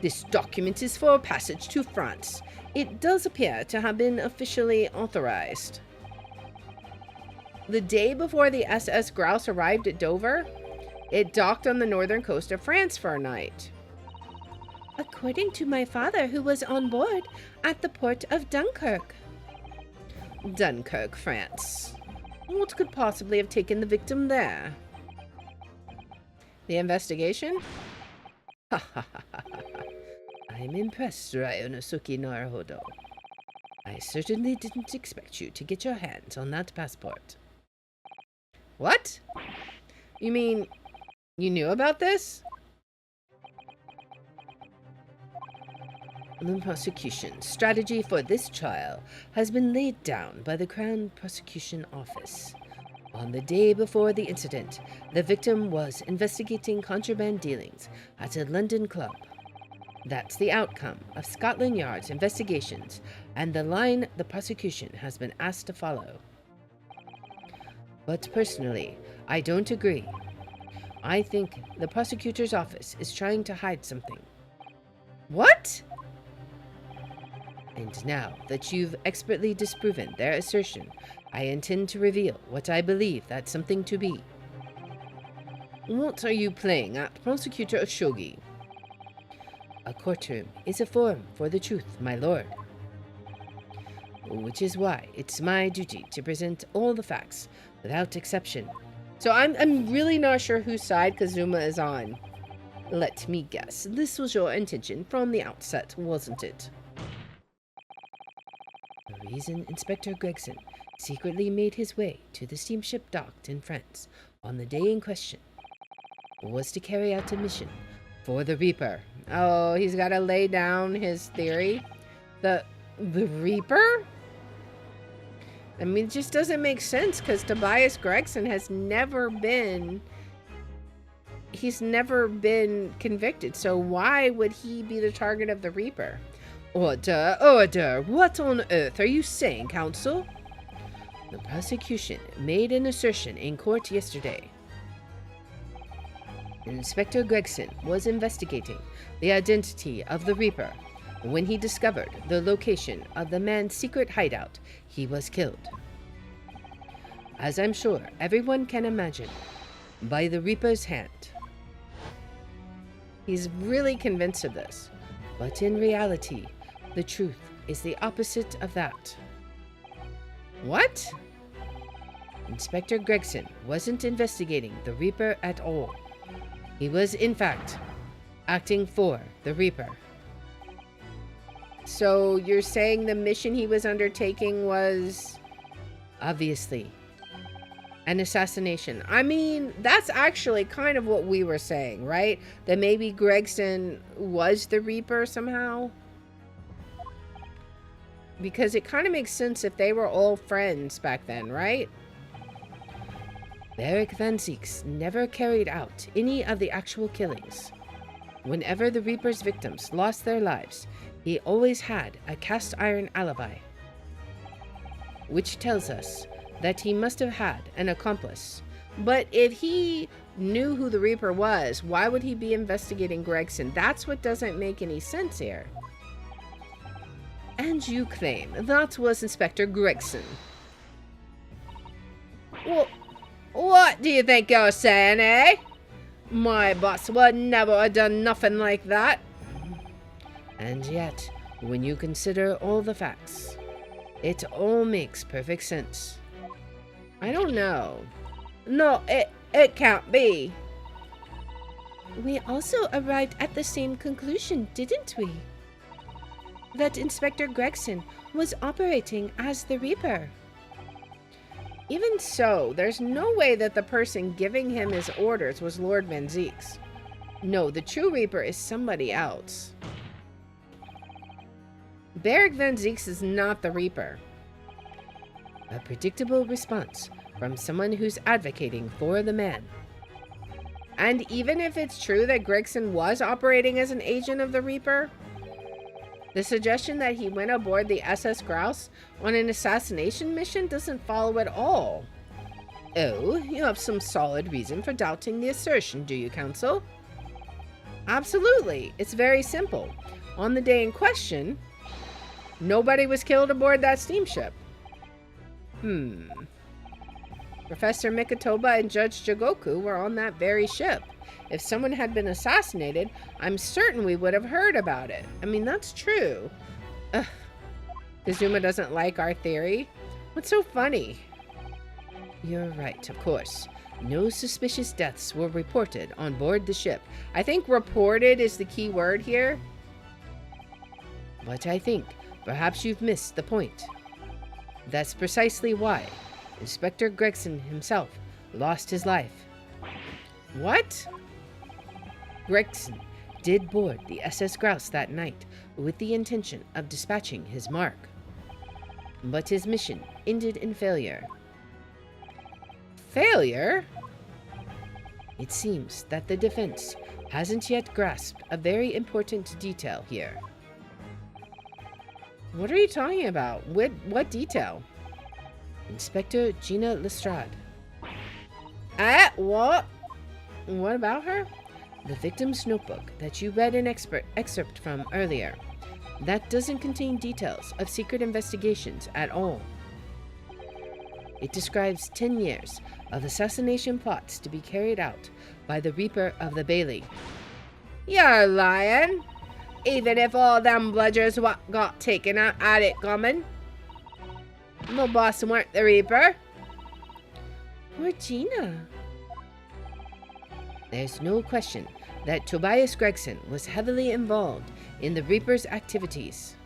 This document is for passage to France. It does appear to have been officially authorized. The day before the SS Grouse arrived at Dover, it docked on the northern coast of France for a night. According to my father, who was on board at the port of Dunkirk. Dunkirk, France. What could possibly have taken the victim there? The investigation? Ha ha ha ha ha. I'm impressed, Ryonosuke Naruhodo. I certainly didn't expect you to get your hands on that passport. What? You mean you knew about this? The prosecution strategy for this trial has been laid down by the Crown Prosecution Office. On the day before the incident, the victim was investigating contraband dealings at a London club. That's the outcome of Scotland Yard's investigations and the line the prosecution has been asked to follow. But personally, I don't agree. I think the prosecutor's office is trying to hide something. What? And now that you've expertly disproven their assertion, I intend to reveal what I believe that something to be. What are you playing at, Prosecutor Oshogi? A courtroom is a forum for the truth, my lord. Which is why it's my duty to present all the facts without exception. So I'm really not sure whose side Kazuma is on. Let me guess, this was your intention from the outset, wasn't it? The reason Inspector Gregson secretly made his way to the steamship docked in France on the day in question was to carry out a mission for the Reaper. Oh, he's got to lay down his theory. The Reaper? I mean, it just doesn't make sense because Tobias Gregson has never been... He's never been convicted. So why would he be the target of the Reaper? Order, order. What on earth are you saying, counsel? The prosecution made an assertion in court yesterday. Inspector Gregson was investigating the identity of the Reaper. When he discovered the location of the man's secret hideout, he was killed. As I'm sure everyone can imagine, by the Reaper's hand. He's really convinced of this, but in reality, the truth is the opposite of that. What? Inspector Gregson wasn't investigating the Reaper at all. He was, in fact, acting for the Reaper. So you're saying the mission he was undertaking was obviously an assassination. I mean, that's actually kind of what we were saying, right? That maybe Gregson was the Reaper somehow. Because it kind of makes sense if they were all friends back then, right? Beric Van Zieks never carried out any of the actual killings. Whenever the Reaper's victims lost their lives, he always had a cast iron alibi. Which tells us that he must have had an accomplice. But if he knew who the Reaper was, why would he be investigating Gregson? That's what doesn't make any sense here. And you claim that was Inspector Gregson. Well, what do you think you're saying, eh? My boss would never have done nothing like that. And yet, when you consider all the facts, it all makes perfect sense. I don't know. No, it can't be. We also arrived at the same conclusion, didn't we? That Inspector Gregson was operating as the Reaper. Even so, there's no way that the person giving him his orders was Lord Van Zieks. No, the true Reaper is somebody else. Beric Van Zieks is not the Reaper. A predictable response from someone who's advocating for the man. And even if it's true that Gregson was operating as an agent of the Reaper, the suggestion that he went aboard the SS Grouse on an assassination mission doesn't follow at all. Oh, you have some solid reason for doubting the assertion, do you, Counsel? Absolutely. It's very simple. On the day in question, nobody was killed aboard that steamship. Professor Mikotoba and Judge Jigoku were on that very ship. If someone had been assassinated, I'm certain we would have heard about it. I mean, that's true. Ugh. Kazuma doesn't like our theory. What's so funny? You're right, of course. No suspicious deaths were reported on board the ship. I think reported is the key word here. But I think perhaps you've missed the point. That's precisely why Inspector Gregson himself lost his life. What? Gregson did board the SS Grouse that night with the intention of dispatching his mark. But his mission ended in failure. Failure? It seems that the defense hasn't yet grasped a very important detail here. What are you talking about? What detail? Inspector Gina Lestrade. What? What about her? The victim's notebook that you read an excerpt from earlier. That doesn't contain details of secret investigations at all. It describes 10 years of assassination plots to be carried out by the Reaper of the Bailey. You're lying. Even if all them bludgers what got taken out at it coming. The boss weren't the Reaper. Or Gina. There's no question that Tobias Gregson was heavily involved in the Reaper's activities.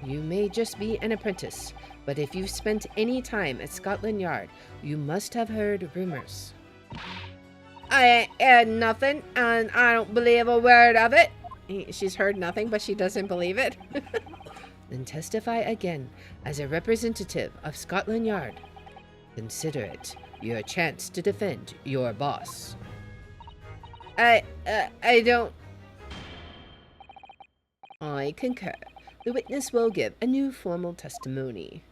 You may just be an apprentice, but if you've spent any time at Scotland Yard, you must have heard rumors. I ain't heard nothing, and I don't believe a word of it. She's heard nothing, but she doesn't believe it. Then testify again as a representative of Scotland Yard. Consider it your chance to defend your boss. I don't... I concur. The witness will give a new formal testimony.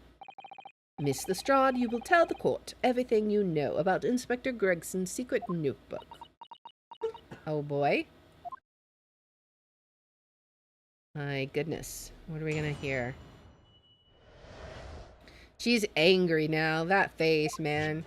Miss Lestrade, you will tell the court everything you know about Inspector Gregson's secret notebook. Oh boy. My goodness. What are we gonna hear? She's angry now. That face, man.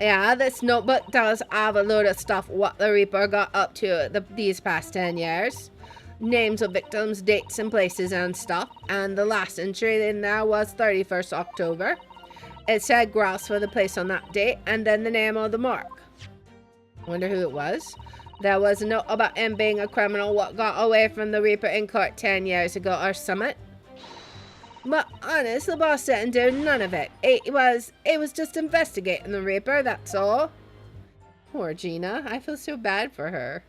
Yeah, this notebook does have a load of stuff what the Reaper got up to these past 10 years. Names of victims, dates and places and stuff. And the last entry in there was 31st October. It said grouse for the place on that date and then the name of the mark. Wonder who it was. There was a note about him being a criminal what got away from the Reaper in court 10 years ago or something. But honest, the boss didn't do none of it. It was just investigating the Reaper, that's all. Poor Gina. I feel so bad for her.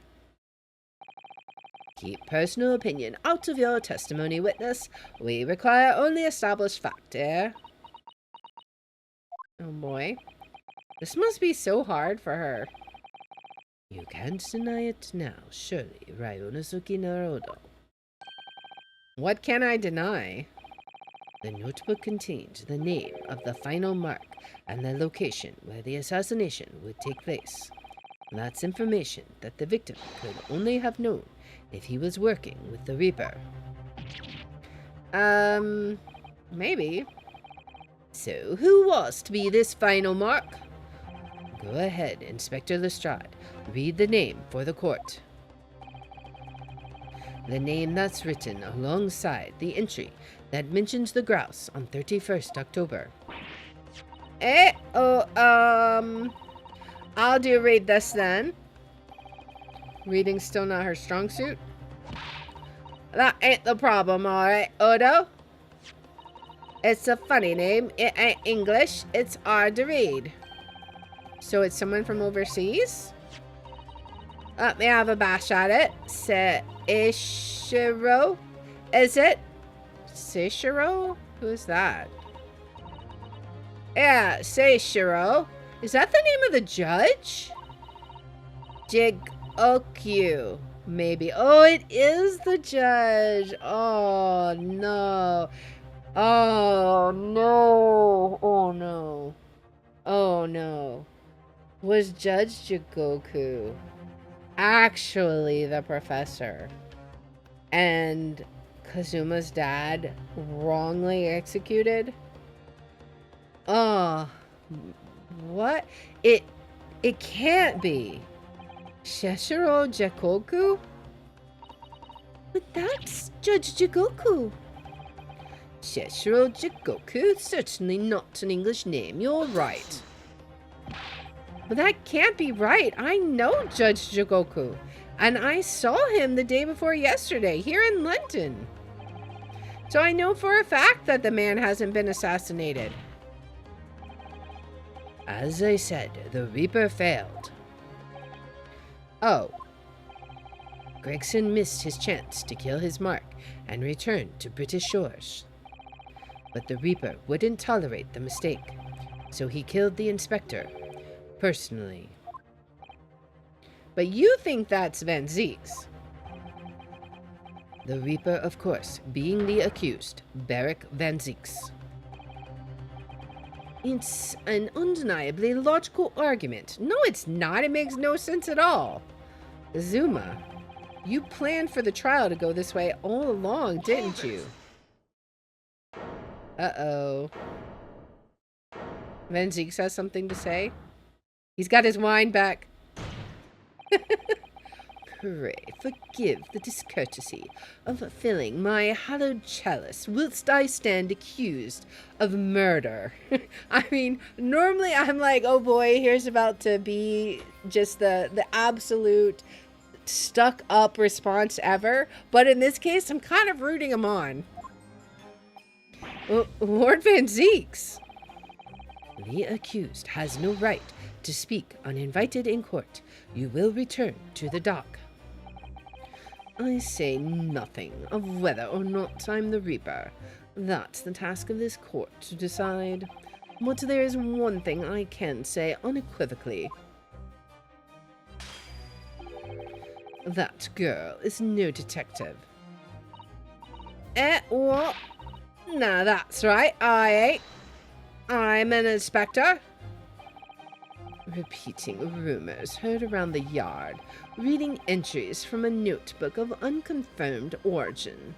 Keep personal opinion out of your testimony, witness. We require only established fact here. Oh boy. This must be so hard for her. You can't deny it now, surely, Ryonosuke Naruto. What can I deny? The notebook contained the name of the final mark and the location where the assassination would take place. That's information that the victim could only have known if he was working with the Reaper. Maybe. So, who was to be this final mark? Go ahead, Inspector Lestrade. Read the name for the court. The name that's written alongside the entry that mentions the grouse on 31st October. I'll do read this then. Reading's still not her strong suit. That ain't the problem, alright, Odo? It's a funny name. It ain't English. It's hard to read. So it's someone from overseas? Let me have a bash at it. Seishiro? Is it? Seishiro? Who's that? Yeah, say, Shiro. Is that the name of the judge? Jigokyu, maybe. Oh, it is the judge. Oh, no. Oh, no. Oh, no. Oh, no. Was Judge Jigoku actually the professor? And Kazuma's dad wrongly executed? Oh, what? It can't be. Sheshiro Jikoku? But that's Judge Jigoku. Sheshiro Jikoku? Certainly not an English name, you're right. But that can't be right. I know Judge Jigoku. And I saw him the day before yesterday here in London. So I know for a fact that the man hasn't been assassinated. As I said, the Reaper failed. Oh. Gregson missed his chance to kill his mark and return to British shores. But the Reaper wouldn't tolerate the mistake, so he killed the inspector, personally. But you think that's Van Zieks? The Reaper, of course, being the accused, Barrick Van Zieks. It's an undeniably logical argument. No, it's not. It makes no sense at all. Zuma, you planned for the trial to go this way all along, didn't you? Uh-oh. Van Zieks has something to say. He's got his wine back. Pray, forgive the discourtesy of filling my hallowed chalice whilst I stand accused of murder. I mean, normally I'm like, oh boy, here's about to be just the absolute stuck up response ever. But in this case, I'm kind of rooting him on. Lord Van Zieks. The accused has no right to speak uninvited in court. You will return to the dock. I say nothing of whether or not I'm the Reaper. That's the task of this court to decide. But there is one thing I can say unequivocally. That girl is no detective. What? Nah, that's right, I ain't. I'm an inspector. Repeating rumors heard around the yard, reading entries from a notebook of unconfirmed origin.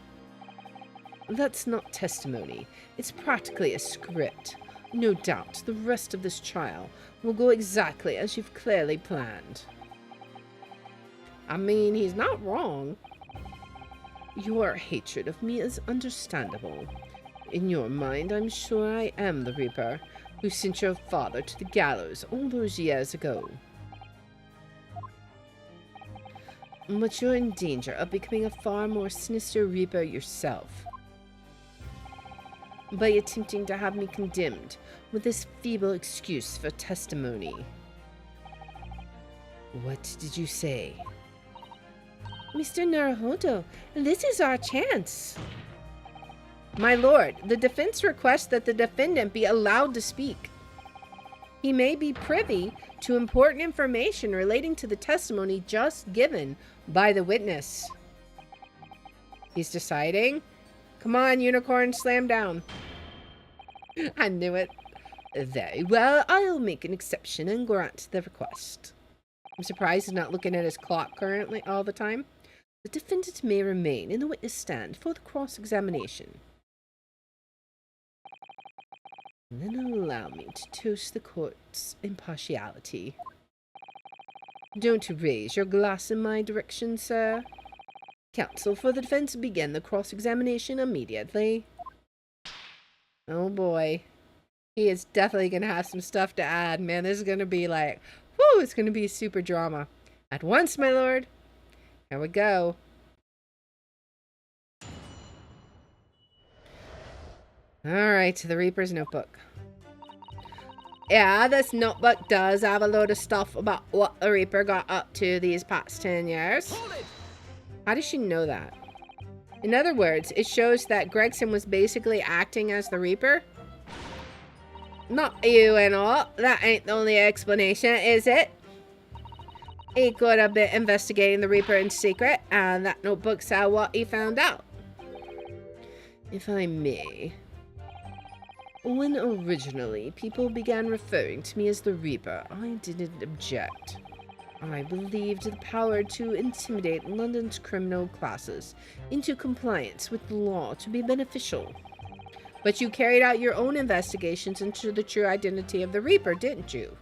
That's not testimony. It's practically a script. No doubt the rest of this trial will go exactly as you've clearly planned. I mean, he's not wrong. Your hatred of me is understandable. In your mind, I'm sure I am the Reaper who sent your father to the gallows all those years ago. But you're in danger of becoming a far more sinister Reaper yourself by attempting to have me condemned with this feeble excuse for testimony. What did you say? Mr. Naruhodo, this is our chance. My lord, the defense requests that the defendant be allowed to speak. He may be privy to important information relating to the testimony just given by the witness. He's deciding. Come on, unicorn, slam down. I knew it. Very well, I'll make an exception and grant the request. I'm surprised he's not looking at his clock currently all the time. The defendant may remain in the witness stand for the cross-examination. Then allow me to toast the court's impartiality. Don't raise your glass in my direction, sir. Counsel for the defense begin the cross-examination immediately. Oh boy. He is definitely going to have some stuff to add, man. This is going to be like, whoo, it's going to be super drama. At once, my lord. Here we go. Alright, the Reaper's notebook. Yeah, this notebook does have a load of stuff about what the Reaper got up to these past 10 years. How does she know that? In other words, it shows that Gregson was basically acting as the Reaper. Not you and all. That ain't the only explanation, is it? He could have been investigating the Reaper in secret, and that notebook said what he found out. If I may. When originally people began referring to me as the Reaper, I didn't object. I believed the power to intimidate London's criminal classes into compliance with the law to be beneficial. But you carried out your own investigations into the true identity of the Reaper, didn't you?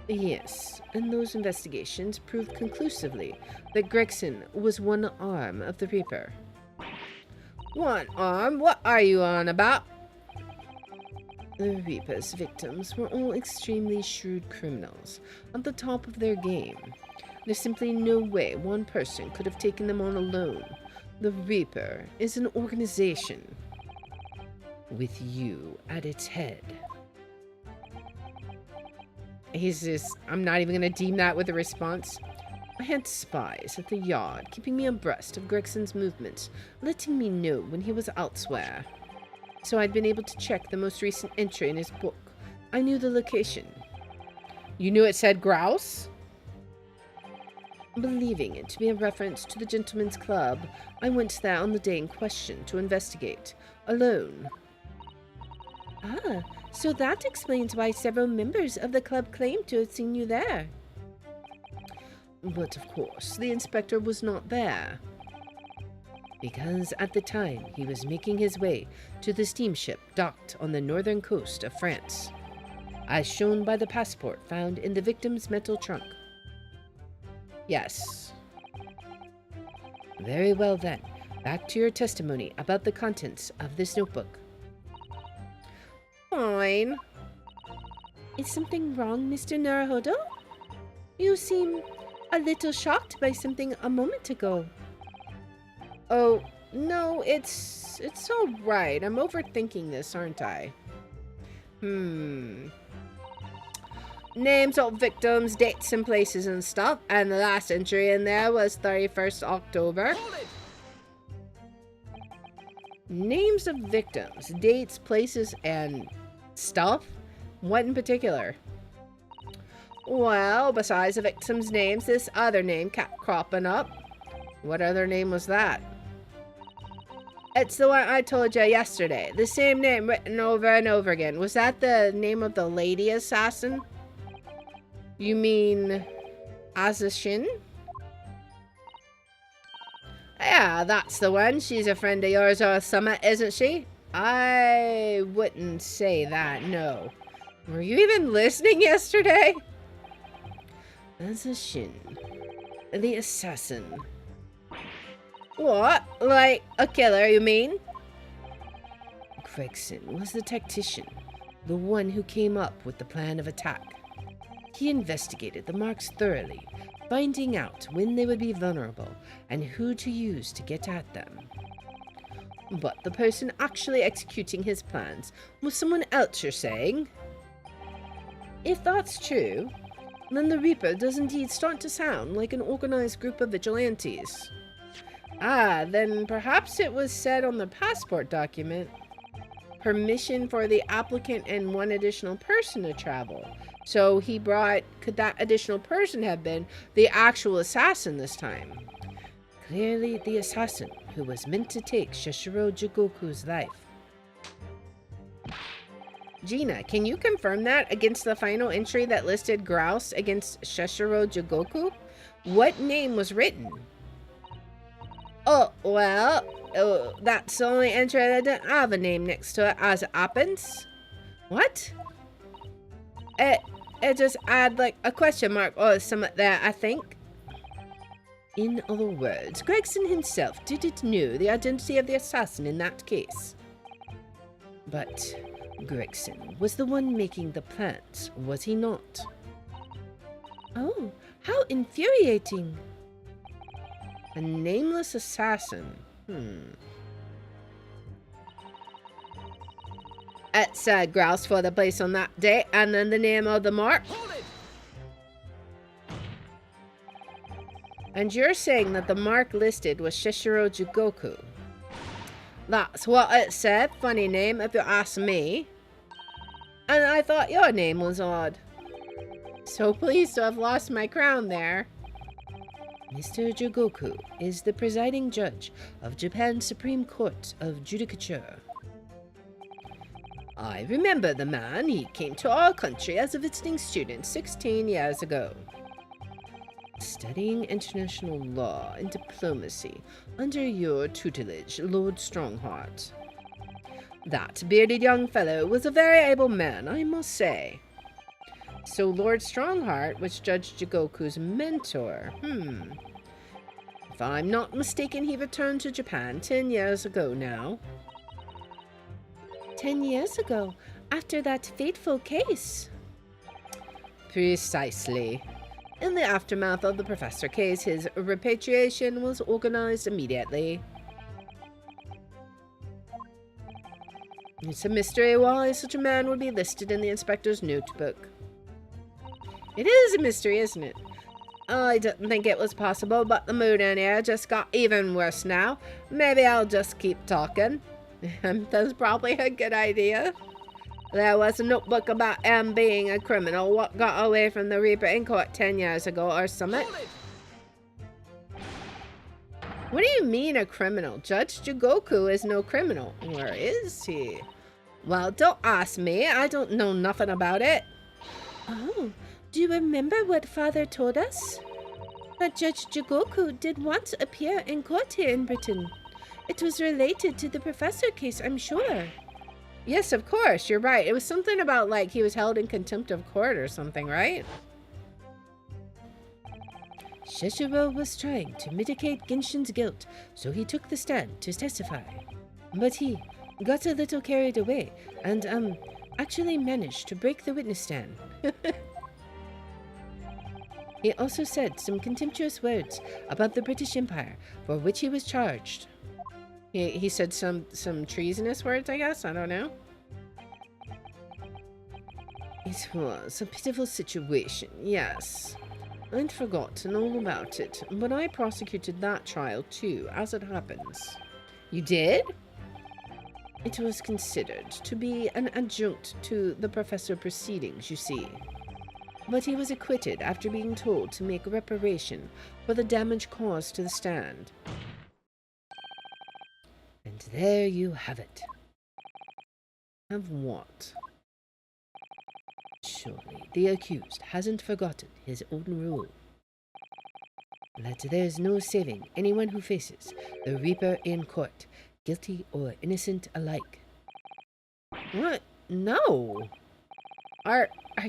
Yes, and those investigations proved conclusively that Gregson was one arm of the Reaper. One arm? What are you on about? The Reaper's victims were all extremely shrewd criminals, at the top of their game. There's simply no way one person could have taken them on alone. The Reaper is an organization, with you at its head. I'm not even going to deem that with a response. I had spies at the yard, keeping me abreast of Gregson's movements, letting me know when he was elsewhere. So I'd been able to check the most recent entry in his book. I knew the location. You knew it said grouse? Believing it to be a reference to the gentleman's club, I went there on the day in question to investigate, alone. Ah, so that explains why several members of the club claimed to have seen you there. But of course, the inspector was not there. Because at the time, he was making his way to the steamship docked on the northern coast of France, as shown by the passport found in the victim's metal trunk. Yes. Very well then, back to your testimony about the contents of this notebook. Fine. Is something wrong, Mr. Naruhodo? You seem a little shocked by something a moment ago. Oh, no, it's all right. I'm overthinking this, aren't I? Names of victims, dates and places and stuff, and the last entry in there was 31st October. Names of victims, dates, places, and stuff? What in particular? Well, besides the victims' names, this other name kept cropping up. What other name was that? It's the one I told you yesterday. The same name written over and over again. Was that the name of the lady assassin? You mean Azashin? Yeah, that's the one. She's a friend of yours or something, isn't she? I wouldn't say that, no. Were you even listening yesterday? Azashin. The assassin. What? Like a killer, you mean? Gregson was the tactician, the one who came up with the plan of attack. He investigated the marks thoroughly, finding out when they would be vulnerable and who to use to get at them. But the person actually executing his plans was someone else, you're saying? If that's true, then the Reaper does indeed start to sound like an organized group of vigilantes. Ah, then perhaps it was said on the passport document, permission for the applicant and one additional person to travel. So he brought, could that additional person have been the actual assassin this time? Clearly the assassin who was meant to take Shishiro Jigoku's life. Gina, can you confirm that against the final entry that listed grouse against Shishiro Jigoku? What name was written? Oh, well, that's the only entry that didn't have a name next to it as it happens. What? It just had like a question mark or something there, I think. In other words, Gregson himself didn't know the identity of the assassin in that case. But Gregson was the one making the plans, was he not? Oh, how infuriating. A nameless assassin. It said grouse for the place on that day, and then the name of the mark. And you're saying that the mark listed was Shishiro Jigoku. That's what it said. Funny name, if you ask me. And I thought your name was odd. So pleased to have lost my crown there. Mr. Jigoku is the presiding judge of Japan's Supreme Court of Judicature. I remember the man. He came to our country as a visiting student 16 years ago. Studying international law and diplomacy under your tutelage, Lord Strongheart. That bearded young fellow was a very able man, I must say. So Lord Strongheart was Judge Jigoku's mentor. If I'm not mistaken, he returned to Japan 10 years ago now. 10 years ago, after that fateful case. Precisely. In the aftermath of the professor case, his repatriation was organized immediately. It's a mystery why such a man would be listed in the inspector's notebook. It is a mystery, isn't it? I didn't think it was possible, but the mood in here just got even worse now. Maybe I'll just keep talking. That's probably a good idea. There was a notebook about him being a criminal. What got away from the Reaper in court 10 years ago or something? What do you mean a criminal? Judge Jigoku is no criminal. Where is he? Well, don't ask me. I don't know nothing about it. Oh, do you remember what Father told us? That Judge Jigoku did once appear in court here in Britain. It was related to the professor case, I'm sure. Yes, of course, you're right. It was something about, like, he was held in contempt of court or something, right? Shishiro was trying to mitigate Genshin's guilt, so he took the stand to testify. But he got a little carried away and, actually managed to break the witness stand. He also said some contemptuous words about the British Empire, for which he was charged. He said some treasonous words, I guess? I don't know. It was a pitiful situation, yes. I'd forgotten all about it, but I prosecuted that trial too, as it happens. You did? It was considered to be an adjunct to the professor proceedings, you see. But he was acquitted after being told to make reparation for the damage caused to the stand. And there you have it. Have what? Surely the accused hasn't forgotten his own rule. That there's no saving anyone who faces the Reaper in court, guilty or innocent alike. What? No! Are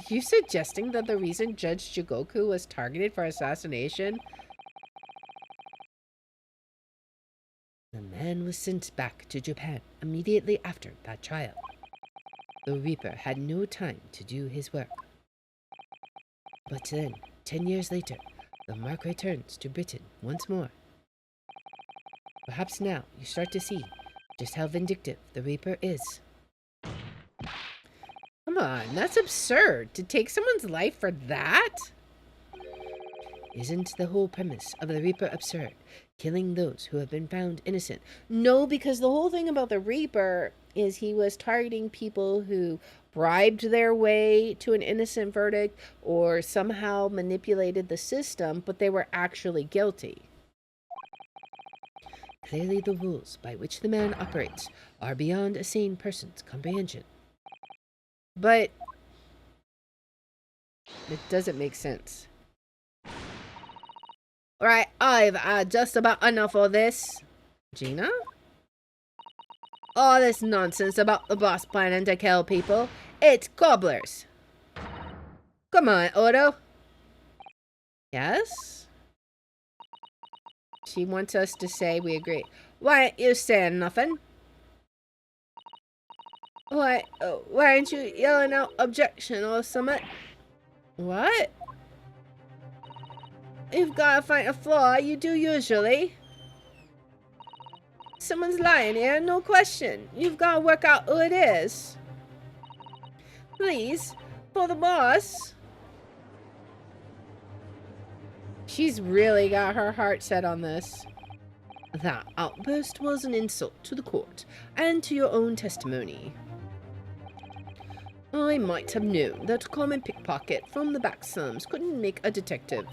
you suggesting that the reason Judge Jigoku was targeted for assassination? The man was sent back to Japan immediately after that trial. The Reaper had no time to do his work. But then, 10 years later, the mark returns to Britain once more. Perhaps now you start to see just how vindictive the Reaper is. Come on, that's absurd. To take someone's life for that? Isn't the whole premise of the Reaper absurd? Killing those who have been found innocent. No, because the whole thing about the Reaper is he was targeting people who bribed their way to an innocent verdict or somehow manipulated the system, but they were actually guilty. Clearly the rules by which the man operates are beyond a sane person's comprehension. But it doesn't make sense. Alright, I've had just about enough of this. Gina? All this nonsense about the boss planning to kill people. It's cobblers. Come on, Odo. Yes? She wants us to say we agree. Why aren't you saying nothing? Why aren't you yelling out objection or something? What? You've got to find a flaw, you do usually. Someone's lying here, no question. You've got to work out who it is. Please, for the boss. She's really got her heart set on this. That outburst was an insult to the court and to your own testimony. I might have known that common pickpocket from the back slums couldn't make a detective.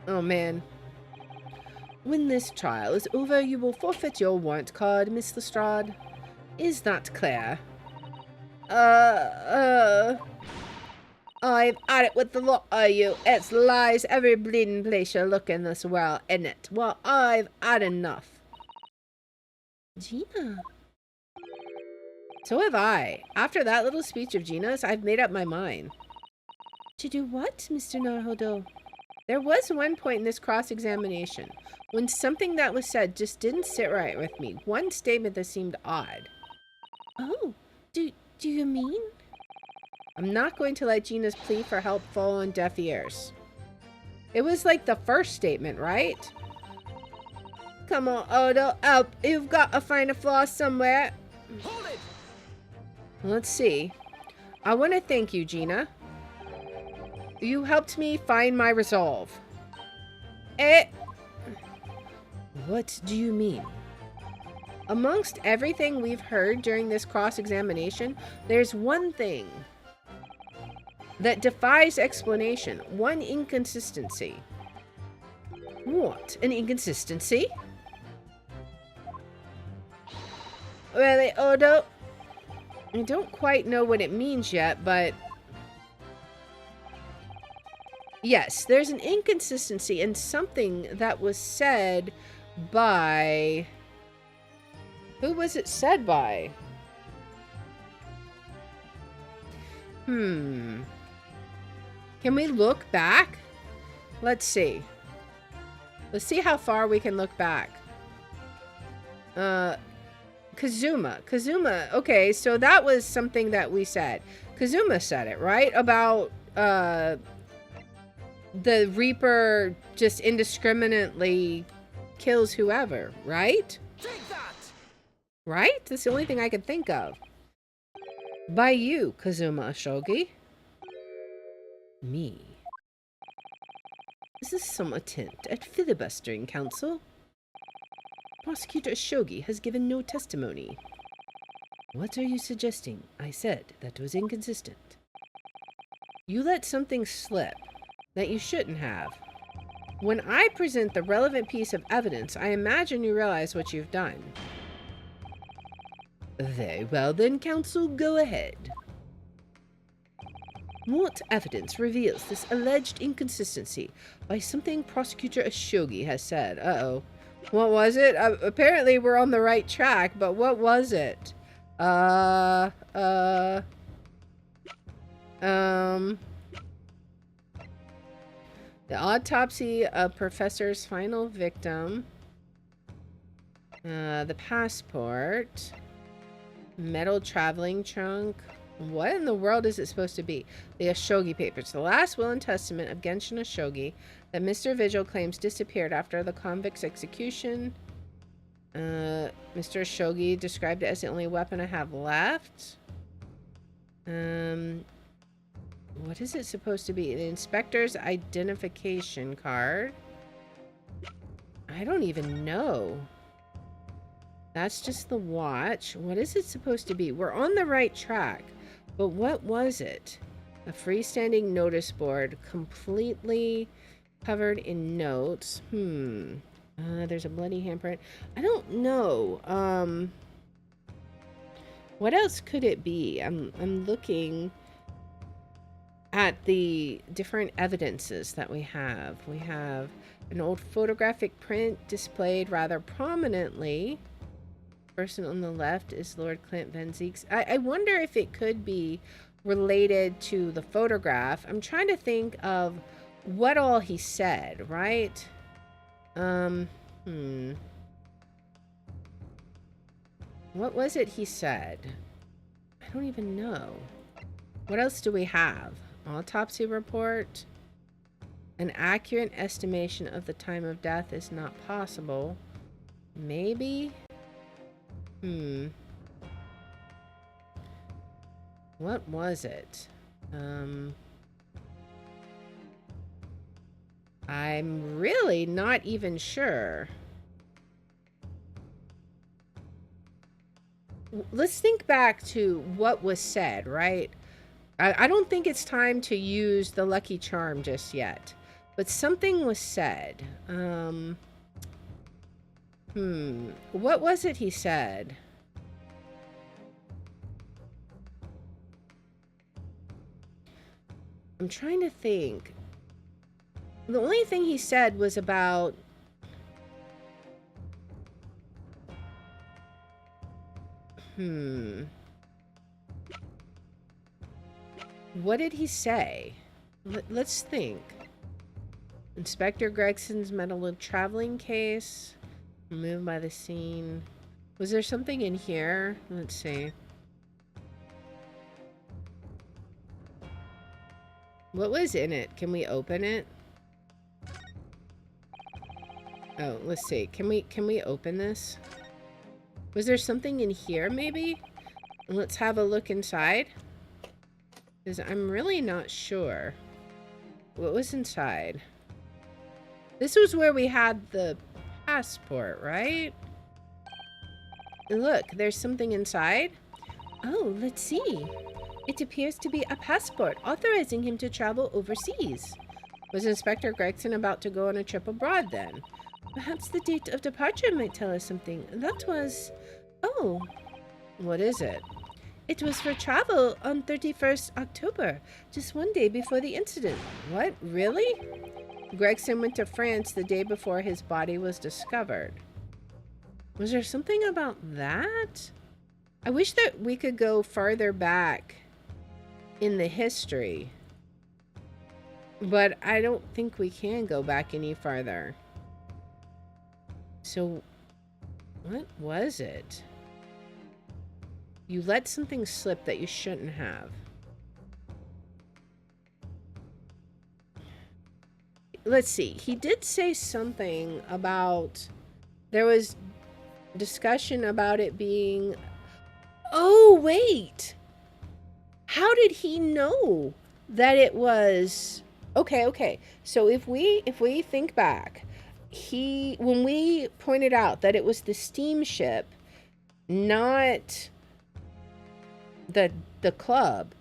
Oh man. When this trial is over, you will forfeit your warrant card, Miss Lestrade. Is that clear? I've at it with the lot of you. It's lies every bleeding place you look in this world, isn't it? Well, I've had enough. Gina. So have I. After that little speech of Gina's, I've made up my mind. To do what, Mr. Naruhodo? There was one point in this cross-examination when something that was said just didn't sit right with me. One statement that seemed odd. Oh, do you mean? I'm not going to let Gina's plea for help fall on deaf ears. It was like the first statement, right? Come on, Odo, help. You've got to find a flaw somewhere. Hold it. Let's see. I want to thank you, Gina. You helped me find my resolve. What do you mean? Amongst everything we've heard during this cross-examination, there's one thing that defies explanation. One inconsistency. What? An inconsistency? Really, Odo? I don't quite know what it means yet, but... yes, there's an inconsistency in something that was said by... who was it said by? Can we look back? Let's see. Let's see how far we can look back. Kazuma. Okay, so that was something that we said. Kazuma said it, right? About, the Reaper just indiscriminately kills whoever, right? Take that! Right? That's the only thing I could think of. By you, Kazuma Ashogi. Me. Is this some attempt at filibustering, Counsel? Prosecutor Ashogi has given no testimony. What are you suggesting? I said that was inconsistent. You let something slip that you shouldn't have. When I present the relevant piece of evidence, I imagine you realize what you've done. Very well then, Counsel, go ahead. What evidence reveals this alleged inconsistency by something Prosecutor Ashogi has said? Uh-oh. What was it? Apparently we're on the right track, but what was it? The autopsy of Professor's final victim. The passport. Metal traveling trunk. What in the world is it supposed to be? The Ashogi papers. The last will and testament of Genshin Ashogi that Mr. Vigil claims disappeared after the convict's execution. Mr. Ashogi described it as the only weapon I have left. What is it supposed to be? The inspector's identification card. I don't even know. That's just the watch. What is it supposed to be? We're on the right track. But what was it? A freestanding notice board completely covered in notes. There's a bloody handprint. I don't know. What else could it be? I'm looking at the different evidences that we have. We have an old photographic print displayed rather prominently. Person on the left is Lord Clint Van Zieks. I wonder if it could be related to the photograph. I'm trying to think of what all he said, right? What was it he said? I don't even know. What else do we have? Autopsy report. An accurate estimation of the time of death is not possible. Maybe? What was it? I'm really not even sure. let's think back to what was said, right? I don't think it's time to use the lucky charm just yet, but something was said. What was it he said? I'm trying to think. The only thing he said was about... What did he say? Let's think. Inspector Gregson's metal traveling case. Moved by the scene. Was there something in here? Let's see. What was in it? Can we open it? Oh, let's see. Can we open this? Was there something in here maybe? Let's have a look inside. Because I'm really not sure. What was inside? This was where we had the passport, right? And look, there's something inside. Oh, let's see. It appears to be a passport authorizing him to travel overseas. Was Inspector Gregson about to go on a trip abroad then? Perhaps the date of departure might tell us something. That was... Oh. What is it? It was for travel on 31st October, just one day before the incident. What? Really? Gregson went to France the day before his body was discovered. Was there something about that? I wish that we could go farther back in the history, but I don't think we can go back any farther. So, what was it? You let something slip that you shouldn't have. Let's see. He did say something about... There was discussion about it being... Oh, wait! How did he know that it was... Okay. So if we think back, when we pointed out that it was the steamship, not the club,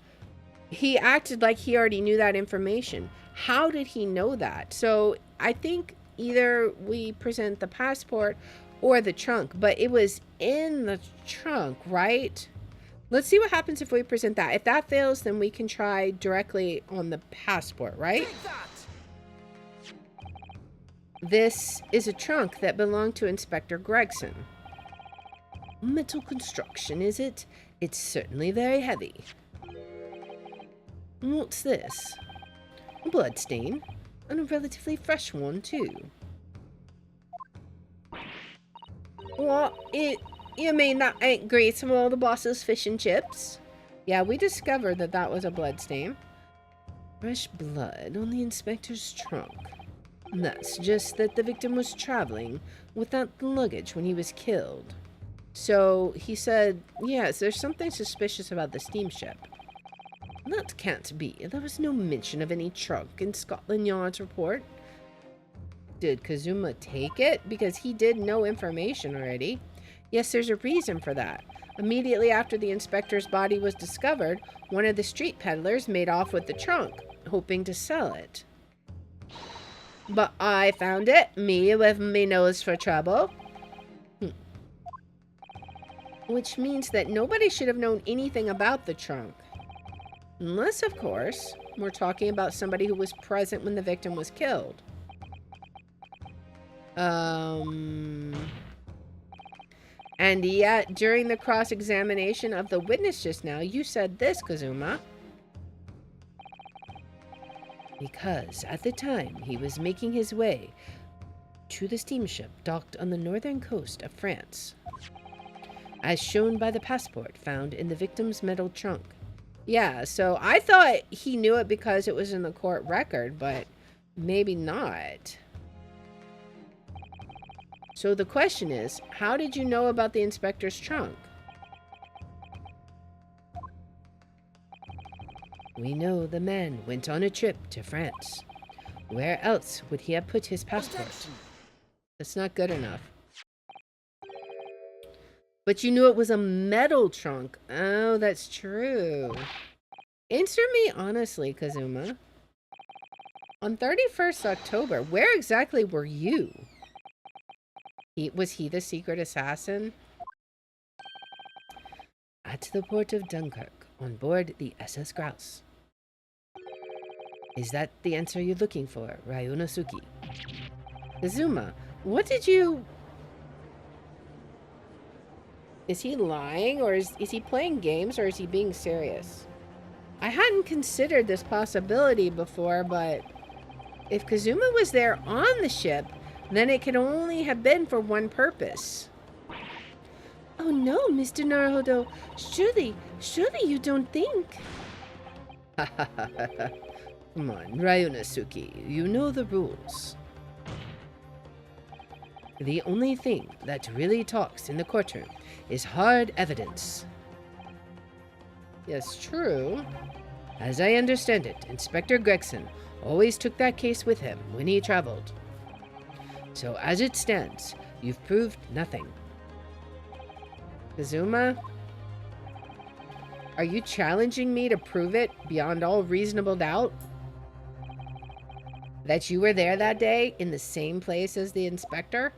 he acted like he already knew that information. How did he know that? So I think either we present the passport or the trunk, but it was in the trunk, right? Let's see what happens if we present that. If that fails, then we can try directly on the passport, right? This is a trunk that belonged to Inspector Gregson. Metal construction, is it? It's certainly very heavy. What's this? A blood stain, and a relatively fresh one, too. What? You mean that ain't grease from all the boss's fish and chips? Yeah, we discovered that was a blood stain. Fresh blood on the inspector's trunk. That's just that the victim was traveling without luggage when he was killed. So he said, yes, there's something suspicious about the steamship. That can't be. There was no mention of any trunk in Scotland Yard's report. Did Kazuma take it? Because he did know information already. Yes, there's a reason for that. Immediately after the inspector's body was discovered, one of the street peddlers made off with the trunk, hoping to sell it. But I found it, me with me nose for trouble. Which means that nobody should have known anything about the trunk. Unless, of course, we're talking about somebody who was present when the victim was killed. And yet, during the cross-examination of the witness just now, you said this, Kazuma. Because at the time he was making his way to the steamship docked on the northern coast of France, as shown by the passport found in the victim's metal trunk. Yeah, so I thought he knew it because it was in the court record, but maybe not. So the question is, how did you know about the inspector's trunk? We know the man went on a trip to France. Where else would he have put his passport? That's not good enough. But you knew it was a metal trunk. Oh, that's true. Answer me honestly, Kazuma. On 31st October, where exactly were you? Was he the secret assassin? At the port of Dunkirk, on board the SS Grouse. Is that the answer you're looking for, Ryunosuke? Kazuma, what did you... Is he lying, or is he playing games, or is he being serious? I hadn't considered this possibility before, but if Kazuma was there on the ship, then it could only have been for one purpose. Oh no, Mr. Naruhodo. Surely you don't think... Come on, Ryunosuke, you know the rules. The only thing that really talks in the courtroom is hard evidence. Yes, true. As I understand it, Inspector Gregson always took that case with him when he traveled. So as it stands, you've proved nothing. Kazuma, are you challenging me to prove it beyond all reasonable doubt? That you were there that day in the same place as the inspector?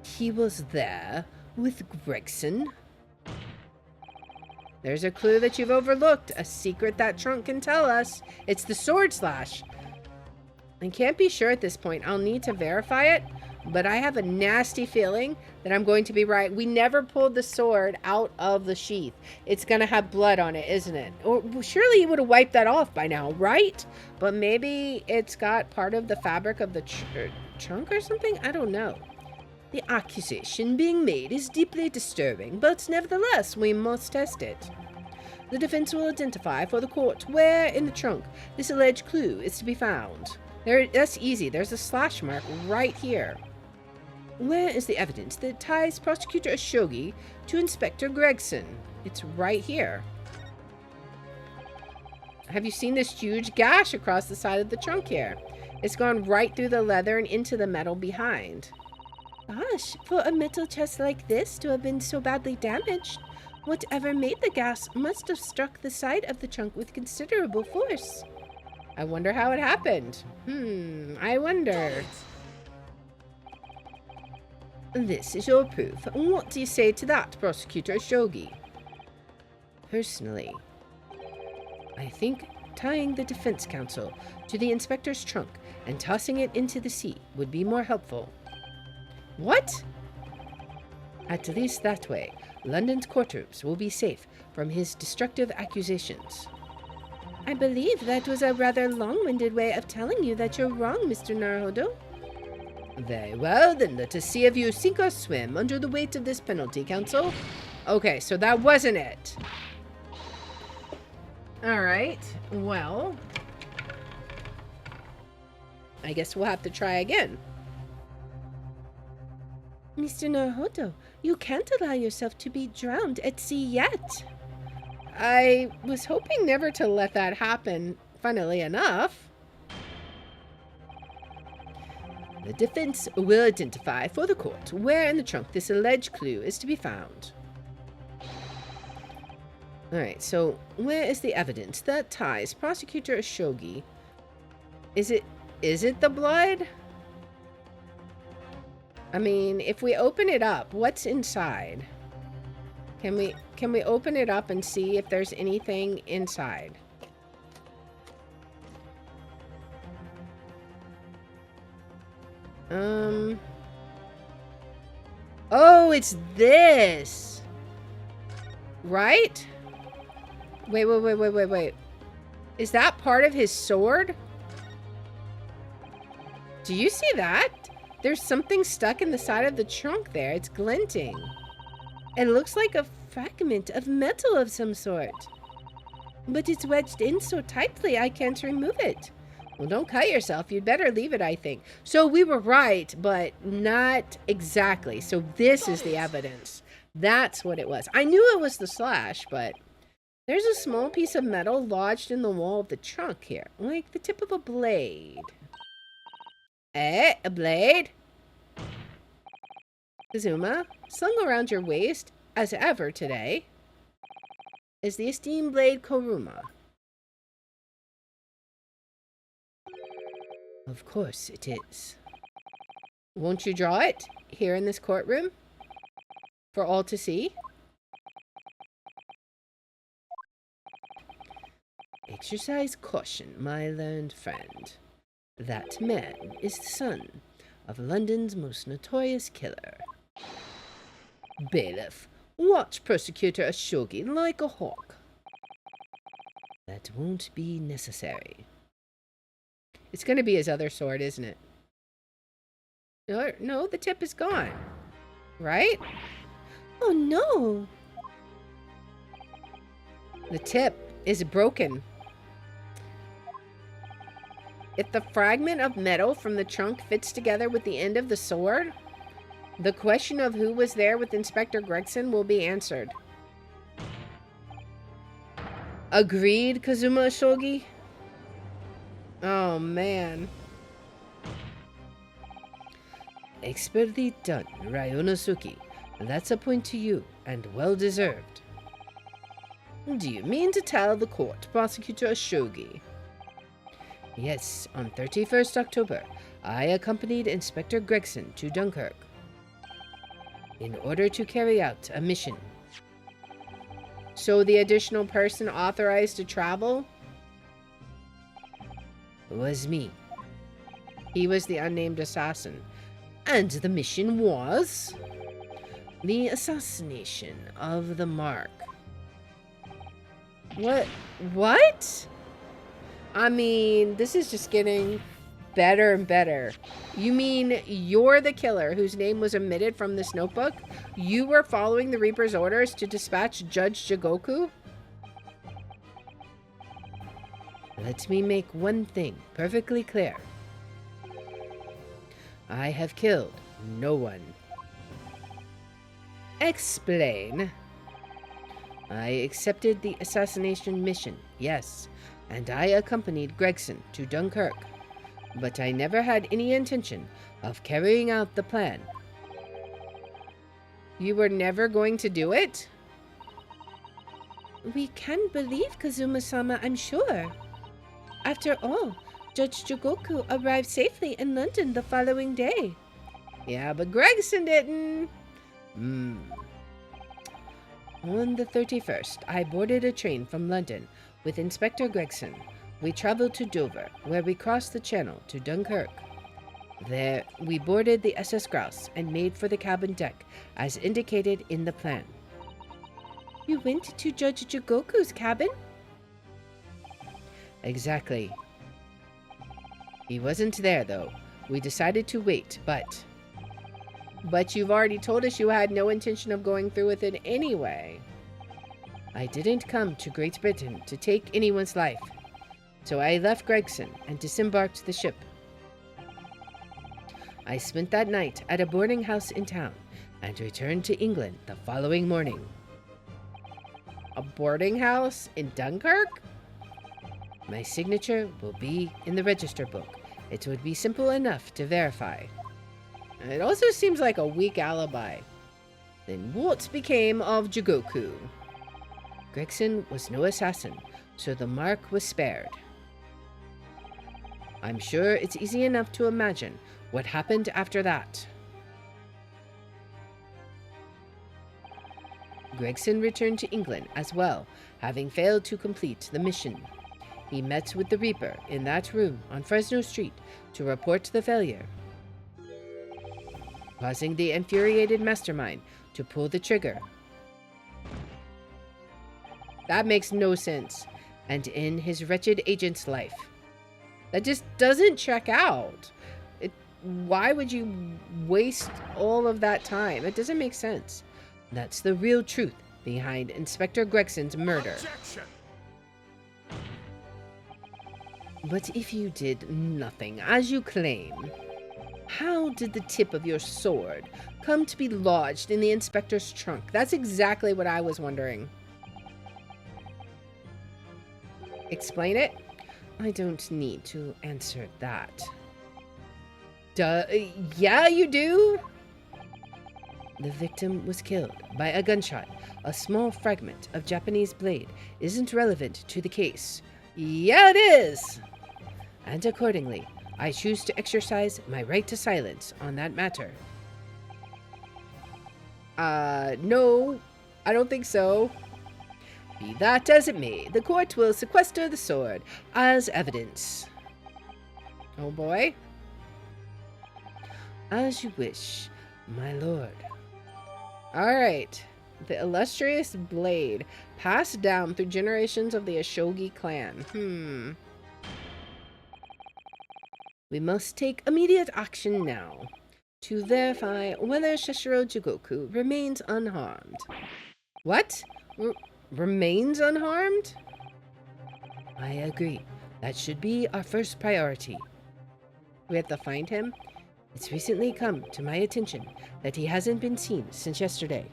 He was there with Gregson. There's a clue that you've overlooked, a secret that trunk can tell us. It's the sword slash. I can't be sure at this point. I'll need to verify it, but I have a nasty feeling that I'm going to be right. We never pulled the sword out of the sheath. It's going to have blood on it, isn't it? Or surely you would have wiped that off by now, right? But maybe it's got part of the fabric of the trunk or something? I don't know. The accusation being made is deeply disturbing, but nevertheless, we must test it. The defense will identify for the court where in the trunk this alleged clue is to be found. That's easy. There's a slash mark right here. Where is the evidence that ties Prosecutor Ashogi to Inspector Gregson? It's right here. Have you seen this huge gash across the side of the trunk here? It's gone right through the leather and into the metal behind. Gosh, for a metal chest like this to have been so badly damaged, whatever made the gas must have struck the side of the trunk with considerable force. I wonder how it happened. I wonder. This is your proof. What do you say to that, Prosecutor Shogi? Personally, I think tying the defense counsel to the inspector's trunk and tossing it into the sea would be more helpful. What? At least that way, London's courtrooms will be safe from his destructive accusations. I believe that was a rather long-winded way of telling you that you're wrong, Mr. Naruhodo. Very well, then let us see if you sink or swim under the weight of this penalty, counsel. Okay, so that wasn't it. Alright, well, I guess we'll have to try again. Mr. Naruhodo, you can't allow yourself to be drowned at sea yet. I was hoping never to let that happen, funnily enough. The defense will identify for the court where in the trunk this alleged clue is to be found. Alright, so where is the evidence that ties Prosecutor Ashogi? Is it the blood? I mean, if we open it up, what's inside? Can we open it up and see if there's anything inside? Oh, it's this. Right? Wait. Is that part of his sword? Do you see that? There's something stuck in the side of the trunk there. It's glinting. It looks like a fragment of metal of some sort. But it's wedged in so tightly I can't remove it. Well, don't cut yourself. You'd better leave it, I think. So we were right, but not exactly. So this is the evidence. That's what it was. I knew it was the slash, but there's a small piece of metal lodged in the wall of the trunk here, like the tip of a blade. A blade? Kazuma, slung around your waist, as ever today, is the esteemed blade Kuruma. Of course it is. Won't you draw it here in this courtroom for all to see? Exercise caution, my learned friend. That man is the son of London's most notorious killer. Bailiff, watch Persecutor Ashogi like a hawk. That won't be necessary. It's going to be his other sword, isn't it? No, the tip is gone. Right? Oh no! The tip is broken. If the fragment of metal from the trunk fits together with the end of the sword, the question of who was there with Inspector Gregson will be answered. Agreed, Kazuma Shogi? Oh, man. Expertly done, Ryonosuke. That's a point to you, and well deserved. Do you mean to tell the court, Prosecutor Shogi? Yes, on 31st October, I accompanied Inspector Gregson to Dunkirk in order to carry out a mission. So the additional person authorized to travel was me. He was the unnamed assassin. And the mission was the assassination of the Mark. What? I mean, this is just getting better and better. You mean you're the killer whose name was omitted from this notebook? You were following the Reaper's orders to dispatch Judge Jigoku? Let me make one thing perfectly clear. I have killed no one. Explain. I accepted the assassination mission, yes, and I accompanied Gregson to Dunkirk, but I never had any intention of carrying out the plan. You were never going to do it? We can believe Kazuma-sama, I'm sure. After all, Judge Jigoku arrived safely in London the following day. Yeah, but Gregson didn't. On the 31st, I boarded a train from London with Inspector Gregson. We traveled to Dover, where we crossed the Channel to Dunkirk. There, we boarded the SS Grouse and made for the cabin deck, as indicated in the plan. You went to Judge Jigoku's cabin? Exactly. He wasn't there, though. We decided to wait, But you've already told us you had no intention of going through with it anyway. I didn't come to Great Britain to take anyone's life, so I left Gregson and disembarked the ship. I spent that night at a boarding house in town and returned to England the following morning. A boarding house in Dunkirk? My signature will be in the register book. It would be simple enough to verify. It also seems like a weak alibi. Then what became of Jigoku? Gregson was no assassin, so the mark was spared. I'm sure it's easy enough to imagine what happened after that. Gregson returned to England as well, having failed to complete the mission. He met with the Reaper in that room on Fresno Street to report the failure, causing the infuriated mastermind to pull the trigger. That makes no sense, and in his wretched agent's life. That just doesn't check out. Why would you waste all of that time? It doesn't make sense. That's the real truth behind Inspector Gregson's murder. Objection. But if you did nothing, as you claim, how did the tip of your sword come to be lodged in the inspector's trunk? That's exactly what I was wondering. Explain it? I don't need to answer that. Yeah, you do? The victim was killed by a gunshot. A small fragment of Japanese blade isn't relevant to the case. Yeah, it is! And accordingly, I choose to exercise my right to silence on that matter. No, I don't think so. Be that as it may, the court will sequester the sword as evidence. Oh boy. As you wish, my lord. Alright. The illustrious blade, passed down through generations of the Ashogi clan. We must take immediate action now to verify whether Shishiro Jigoku remains unharmed. What? Remains unharmed? I agree. That should be our first priority. We have to find him? It's recently come to my attention that he hasn't been seen since yesterday.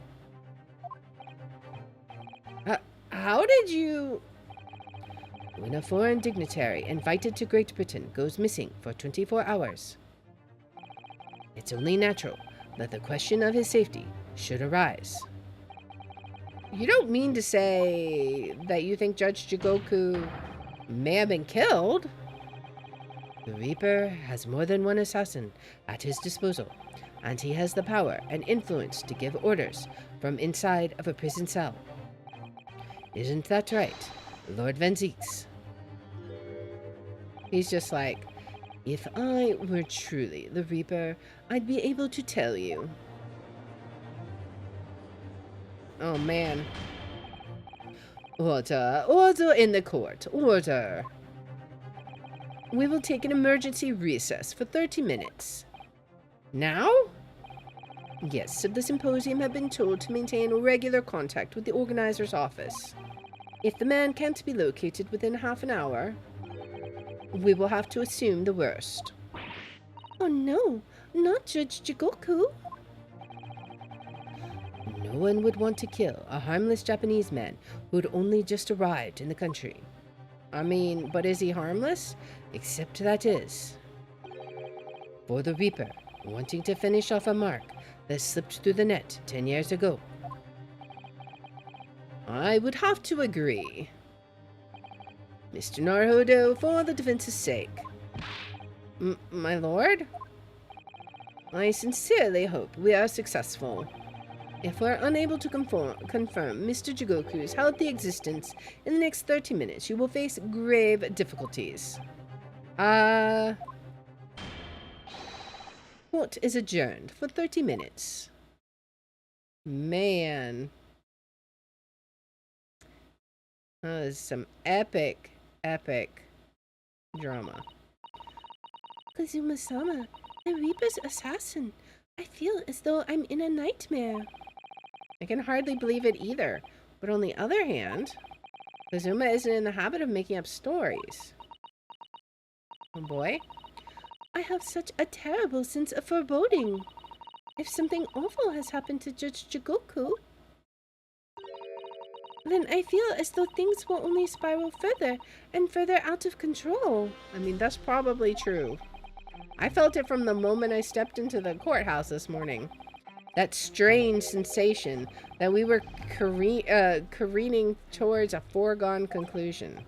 How did you... When a foreign dignitary invited to Great Britain goes missing for 24 hours, it's only natural that the question of his safety should arise. You don't mean to say that you think Judge Jigoku may have been killed? The Reaper has more than one assassin at his disposal, and he has the power and influence to give orders from inside of a prison cell. Isn't that right, Lord Van Zieks? He's just like, if I were truly the Reaper, I'd be able to tell you. Oh, man. Order. Order in the court. Order. We will take an emergency recess for 30 minutes. Now? Guests of the symposium have been told to maintain regular contact with the organizer's office. If the man can't be located within half an hour, we will have to assume the worst. Oh no, not Judge Jigoku. No one would want to kill a harmless Japanese man who'd only just arrived in the country. I mean, but is he harmless? Except that is. For the Reaper, wanting to finish off a mark that slipped through the net 10 years ago. I would have to agree. Mr. Naruhodo, for the defense's sake. My lord? I sincerely hope we are successful. If we're unable to confirm Mr. Jigoku's healthy existence in the next 30 minutes, you will face grave difficulties. Court is adjourned for 30 minutes. Man. That is some epic drama. Kazuma-sama, the Reaper's assassin. I feel as though I'm in a nightmare. I can hardly believe it either. But on the other hand, Kazuma isn't in the habit of making up stories. Oh boy. I have such a terrible sense of foreboding. If something awful has happened to Judge Jigoku, then I feel as though things will only spiral further and further out of control. I mean, that's probably true. I felt it from the moment I stepped into the courthouse this morning. That strange sensation that we were careening towards a foregone conclusion.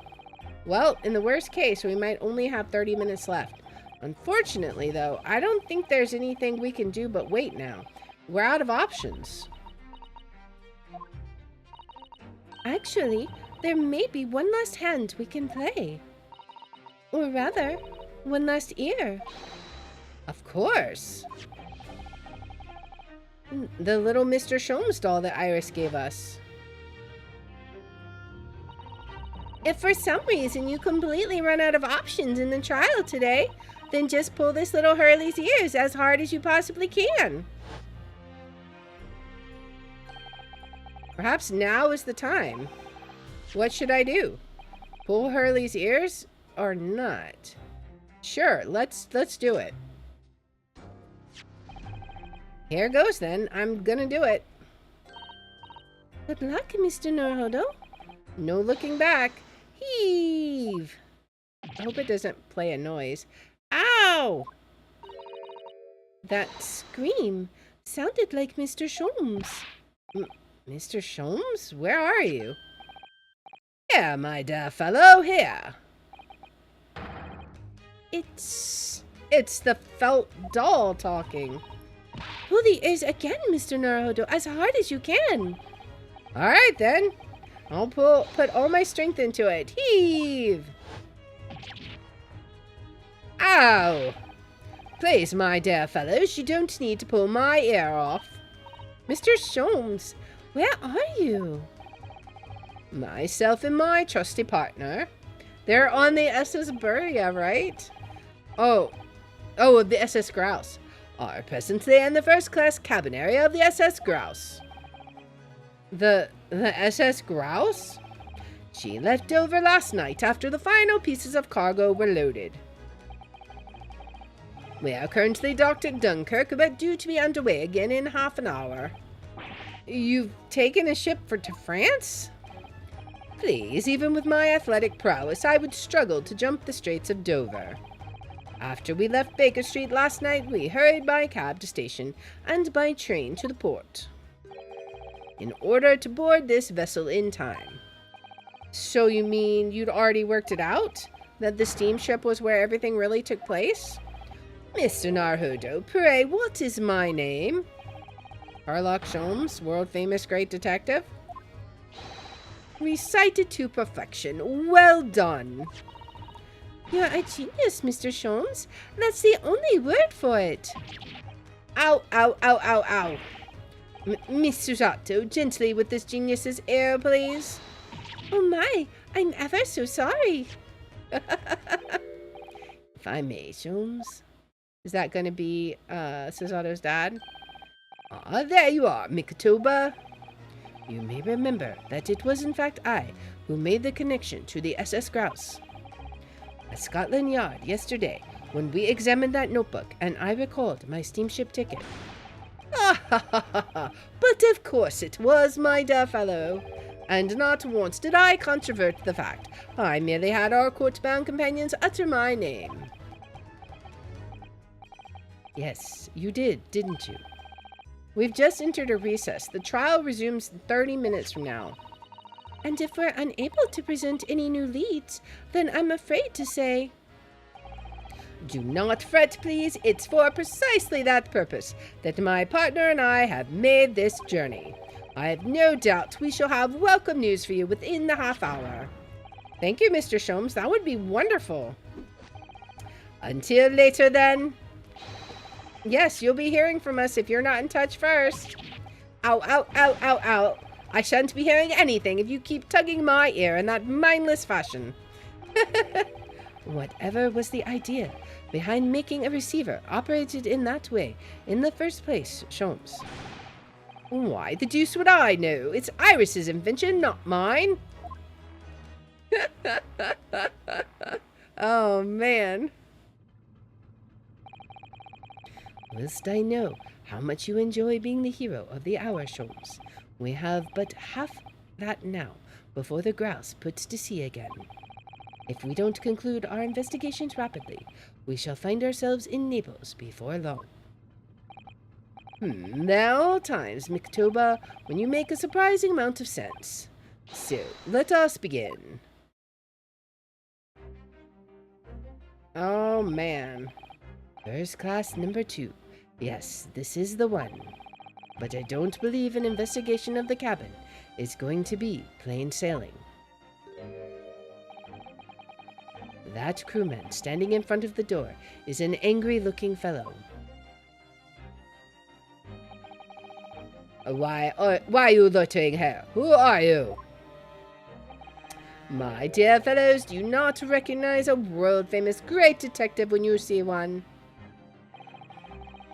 Well, in the worst case, we might only have 30 minutes left. Unfortunately, though, I don't think there's anything we can do but wait now. We're out of options. Actually, there may be one last hand we can play. Or rather, one last ear. Of course. The little Mr. Sholmes doll that Iris gave us. If for some reason you completely run out of options in the trial today, then just pull this little Hurley's ears as hard as you possibly can. Perhaps now is the time. What should I do? Pull Hurley's ears or not? Sure, let's do it. Here goes then. I'm gonna do it. Good luck, Mr. Naruhodo. No looking back. Heave. I hope it doesn't play a noise. Ow! That scream. Sounded like Mr. Sholmes. Mr. Sholmes? Where are you? Here, my dear fellow, here. It's the felt doll talking. Pull the ears again, Mr. Naruhodo, as hard as you can. All right, then. I'll put all my strength into it. Heave! Ow! Please, my dear fellows, you don't need to pull my ear off. Mr. Sholmes, where are you? Myself and my trusty partner. They're on the SS Buria, right? Oh, the SS Grouse. Are presently in the first-class cabin area of the SS Grouse. The SS Grouse? She left over last night after the final pieces of cargo were loaded. We are currently docked at Dunkirk, but due to be underway again in half an hour. You've taken a ship to France? Please, even with my athletic prowess, I would struggle to jump the Straits of Dover. After we left Baker Street last night, we hurried by cab to station and by train to the port, in order to board this vessel in time. So you mean you'd already worked it out? That the steamship was where everything really took place? Mr. Naruhodo, pray, what is my name? Sherlock Sholmes, world-famous great detective. Recited to perfection. Well done. You're a genius, Mr. Sholmes. That's the only word for it. Ow, ow, ow, ow, ow. Miss Susato, gently with this genius's ear, please. Oh my, I'm ever so sorry. If I may, Sholmes. Is that going to be Susato's dad? Ah, there you are, Mikotoba. You may remember that it was in fact I who made the connection to the SS Grouse. At Scotland Yard yesterday, when we examined that notebook and I recalled my steamship ticket. Ah ha ha ha ha! But of course it was, my dear fellow. And not once did I controvert the fact. I merely had our court-bound companions utter my name. Yes, you did, didn't you? We've just entered a recess. The trial resumes 30 minutes from now. And if we're unable to present any new leads, then I'm afraid to say... Do not fret, please. It's for precisely that purpose that my partner and I have made this journey. I have no doubt we shall have welcome news for you within the half hour. Thank you, Mr. Sholmes. That would be wonderful. Until later, then. Yes, you'll be hearing from us if you're not in touch first. Ow, ow, ow, ow, ow. I shan't be hearing anything if you keep tugging my ear in that mindless fashion. Whatever was the idea behind making a receiver operated in that way in the first place, Sholmes? Why the deuce would I know? It's Iris's invention, not mine. Oh, man. Whilst I know how much you enjoy being the hero of the hour, Sholmes, we have but half that now before the Grouse puts to sea again. If we don't conclude our investigations rapidly, we shall find ourselves in Naples before long. There are times, Mikotoba, when you make a surprising amount of sense. So, let us begin. Oh, man. First class number 2. Yes, this is the one. But I don't believe an investigation of the cabin is going to be plain sailing. That crewman standing in front of the door is an angry-looking fellow. Why are you loitering here? Who are you? My dear fellows, do you not recognize a world-famous great detective when you see one?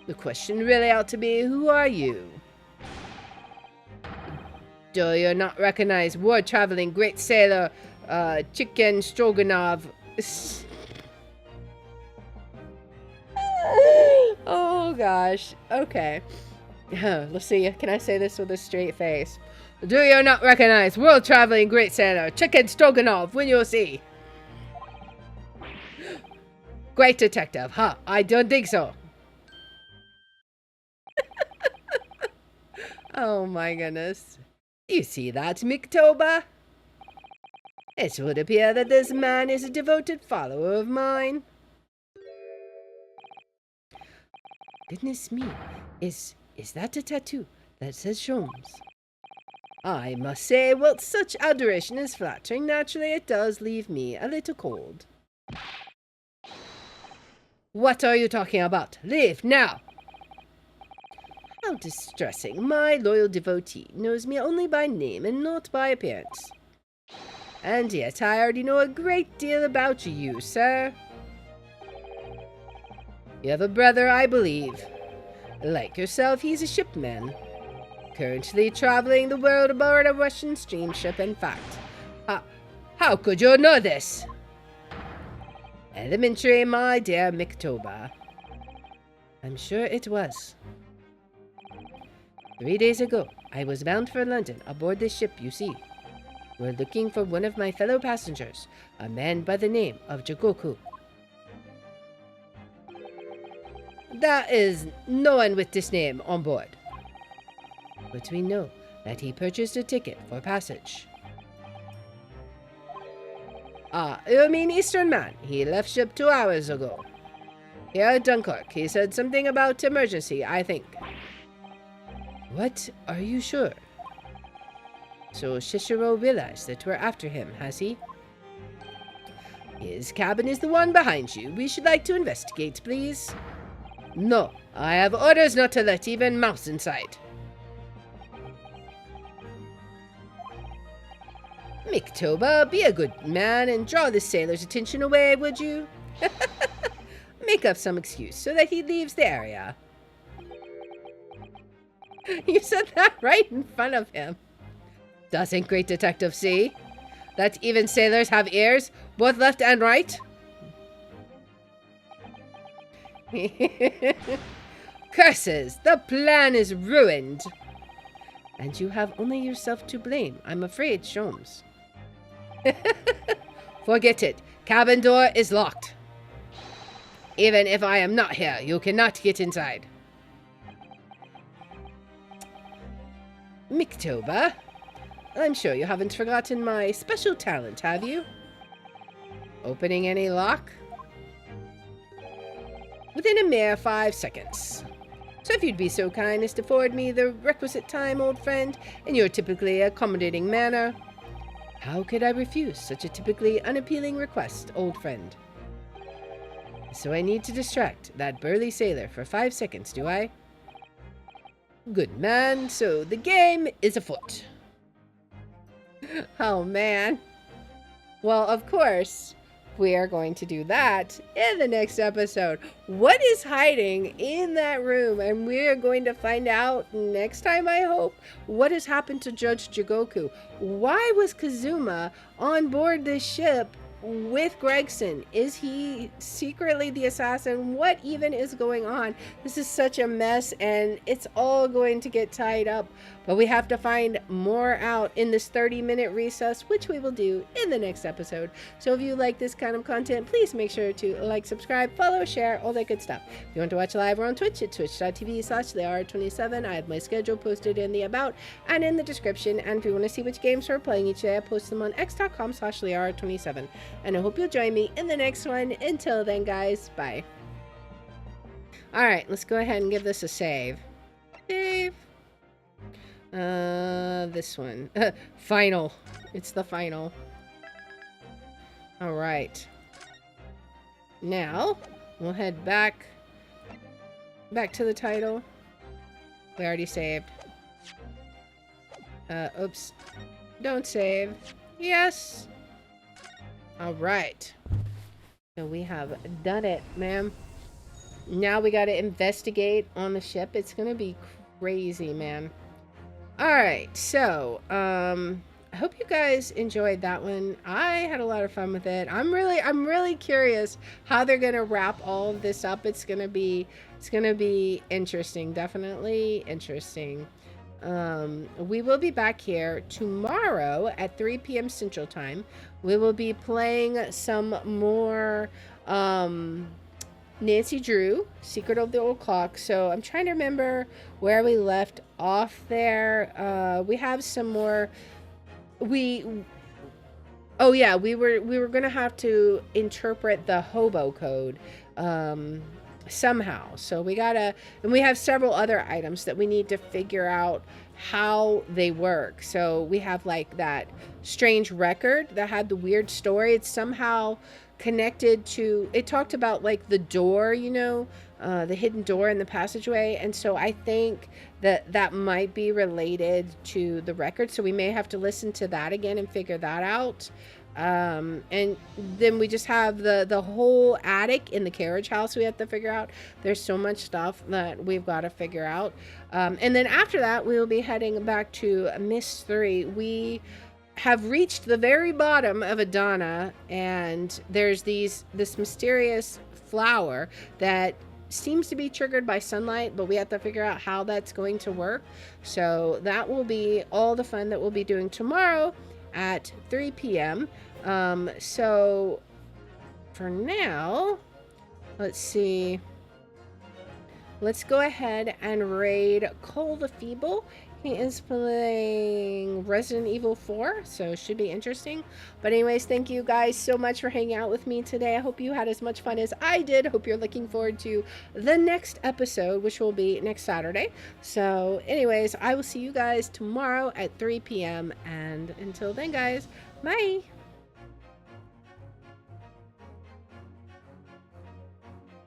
The question really ought to be, who are you? Do you not recognize war-traveling great sailor, Chicken Stroganoff? Oh, gosh. Okay. Let's see. Can I say this with a straight face? Do you not recognize world-traveling great sailor, Chicken Stroganoff, when you see? Great detective, huh? I don't think so. Oh my goodness. You see that, Mictoba? It would appear that this man is a devoted follower of mine. Goodness me, is that a tattoo that says Sholmes? I must say, whilst such adoration is flattering, naturally it does leave me a little cold. What are you talking about? Leave now! How distressing. My loyal devotee knows me only by name and not by appearance. And yet I already know a great deal about you, sir. You have a brother, I believe. Like yourself, he's a shipman. Currently traveling the world aboard a Russian steamship, in fact. How could you know this? Elementary, my dear Mictoba. I'm sure it was. 3 days ago, I was bound for London aboard this ship you see. We're looking for one of my fellow passengers, a man by the name of Jigoku. There is no one with this name on board. But we know that he purchased a ticket for passage. You mean Eastern man? He left ship 2 hours ago. Here at Dunkirk, he said something about emergency, I think. What? Are you sure? So Shishiro realized that we're after him, has he? His cabin is the one behind you. We should like to investigate, please. No, I have orders not to let even mouse inside. Mictoba, be a good man and draw the sailor's attention away, would you? Make up some excuse so that he leaves the area. You said that right in front of him. Doesn't great detective see that even sailors have ears, both left and right? Curses! The plan is ruined! And you have only yourself to blame, I'm afraid, Sholmes. Forget it. Cabin door is locked. Even if I am not here, you cannot get inside. Mictoba, I'm sure you haven't forgotten my special talent, have you? Opening any lock? Within a mere 5 seconds. So if you'd be so kind as to forward me the requisite time, old friend, in your typically accommodating manner. How could I refuse such a typically unappealing request, old friend? So I need to distract that burly sailor for 5 seconds, do I? Good man, so the game is afoot. Oh man. Well, of course, we are going to do that in the next episode. What is hiding in that room? And we are going to find out next time, I hope, what has happened to Judge Jigoku. Why was Kazuma on board this ship with Gregson? Is he secretly the assassin? What even is going on? This is such a mess, and it's all going to get tied up. But we have to find more out in this 30-minute recess, which we will do in the next episode. So if you like this kind of content, please make sure to like, subscribe, follow, share, all that good stuff. If you want to watch live or on Twitch, it's twitch.tv/thehour27. I have my schedule posted in the about and in the description. And if you want to see which games we're playing each day, I post them on x.com/thehour27. And I hope you'll join me in the next one. Until then, guys, bye. Alright, let's go ahead and give this a save. Save. This one. Final. It's the final. Alright. Now, we'll head back to the title. We already saved. Oops. Don't save. Yes. Alright. So we have done it, ma'am. Now we gotta investigate on the ship. It's gonna be crazy, man. Alright, so, I hope you guys enjoyed that one. I had a lot of fun with it. I'm really curious how they're gonna wrap all of this up. It's gonna be interesting, definitely interesting. We will be back here tomorrow at 3 p.m. Central Time. We will be playing some more, Nancy Drew, Secret of the Old Clock. So I'm trying to remember where we left off there. We have some more. We Oh yeah, we were gonna have to interpret the hobo code somehow. So we gotta, and we have several other items that we need to figure out how they work. So we have like that strange record that had the weird story. It's somehow connected to. It talked about like the door, the hidden door in the passageway, and so I think that might be related to the record. So we may have to listen to that again and figure that out. And then we just have the whole attic in the carriage house we have to figure out. There's so much stuff that we've got to figure out. And then after that, we will be heading back to Miss 3. We have reached the very bottom of Adana, and there's this mysterious flower that seems to be triggered by sunlight, but we have to figure out how that's going to work. So that will be all the fun that we'll be doing tomorrow at 3 p.m. So for now, let's see. Let's go ahead and raid Cole the Feeble. He is playing Resident Evil 4, so should be interesting. But anyways, thank you guys so much for hanging out with me today. I hope you had as much fun as I did. Hope you're looking forward to the next episode, which will be next Saturday. So anyways, I will see you guys tomorrow at 3 p.m. And until then, guys, bye!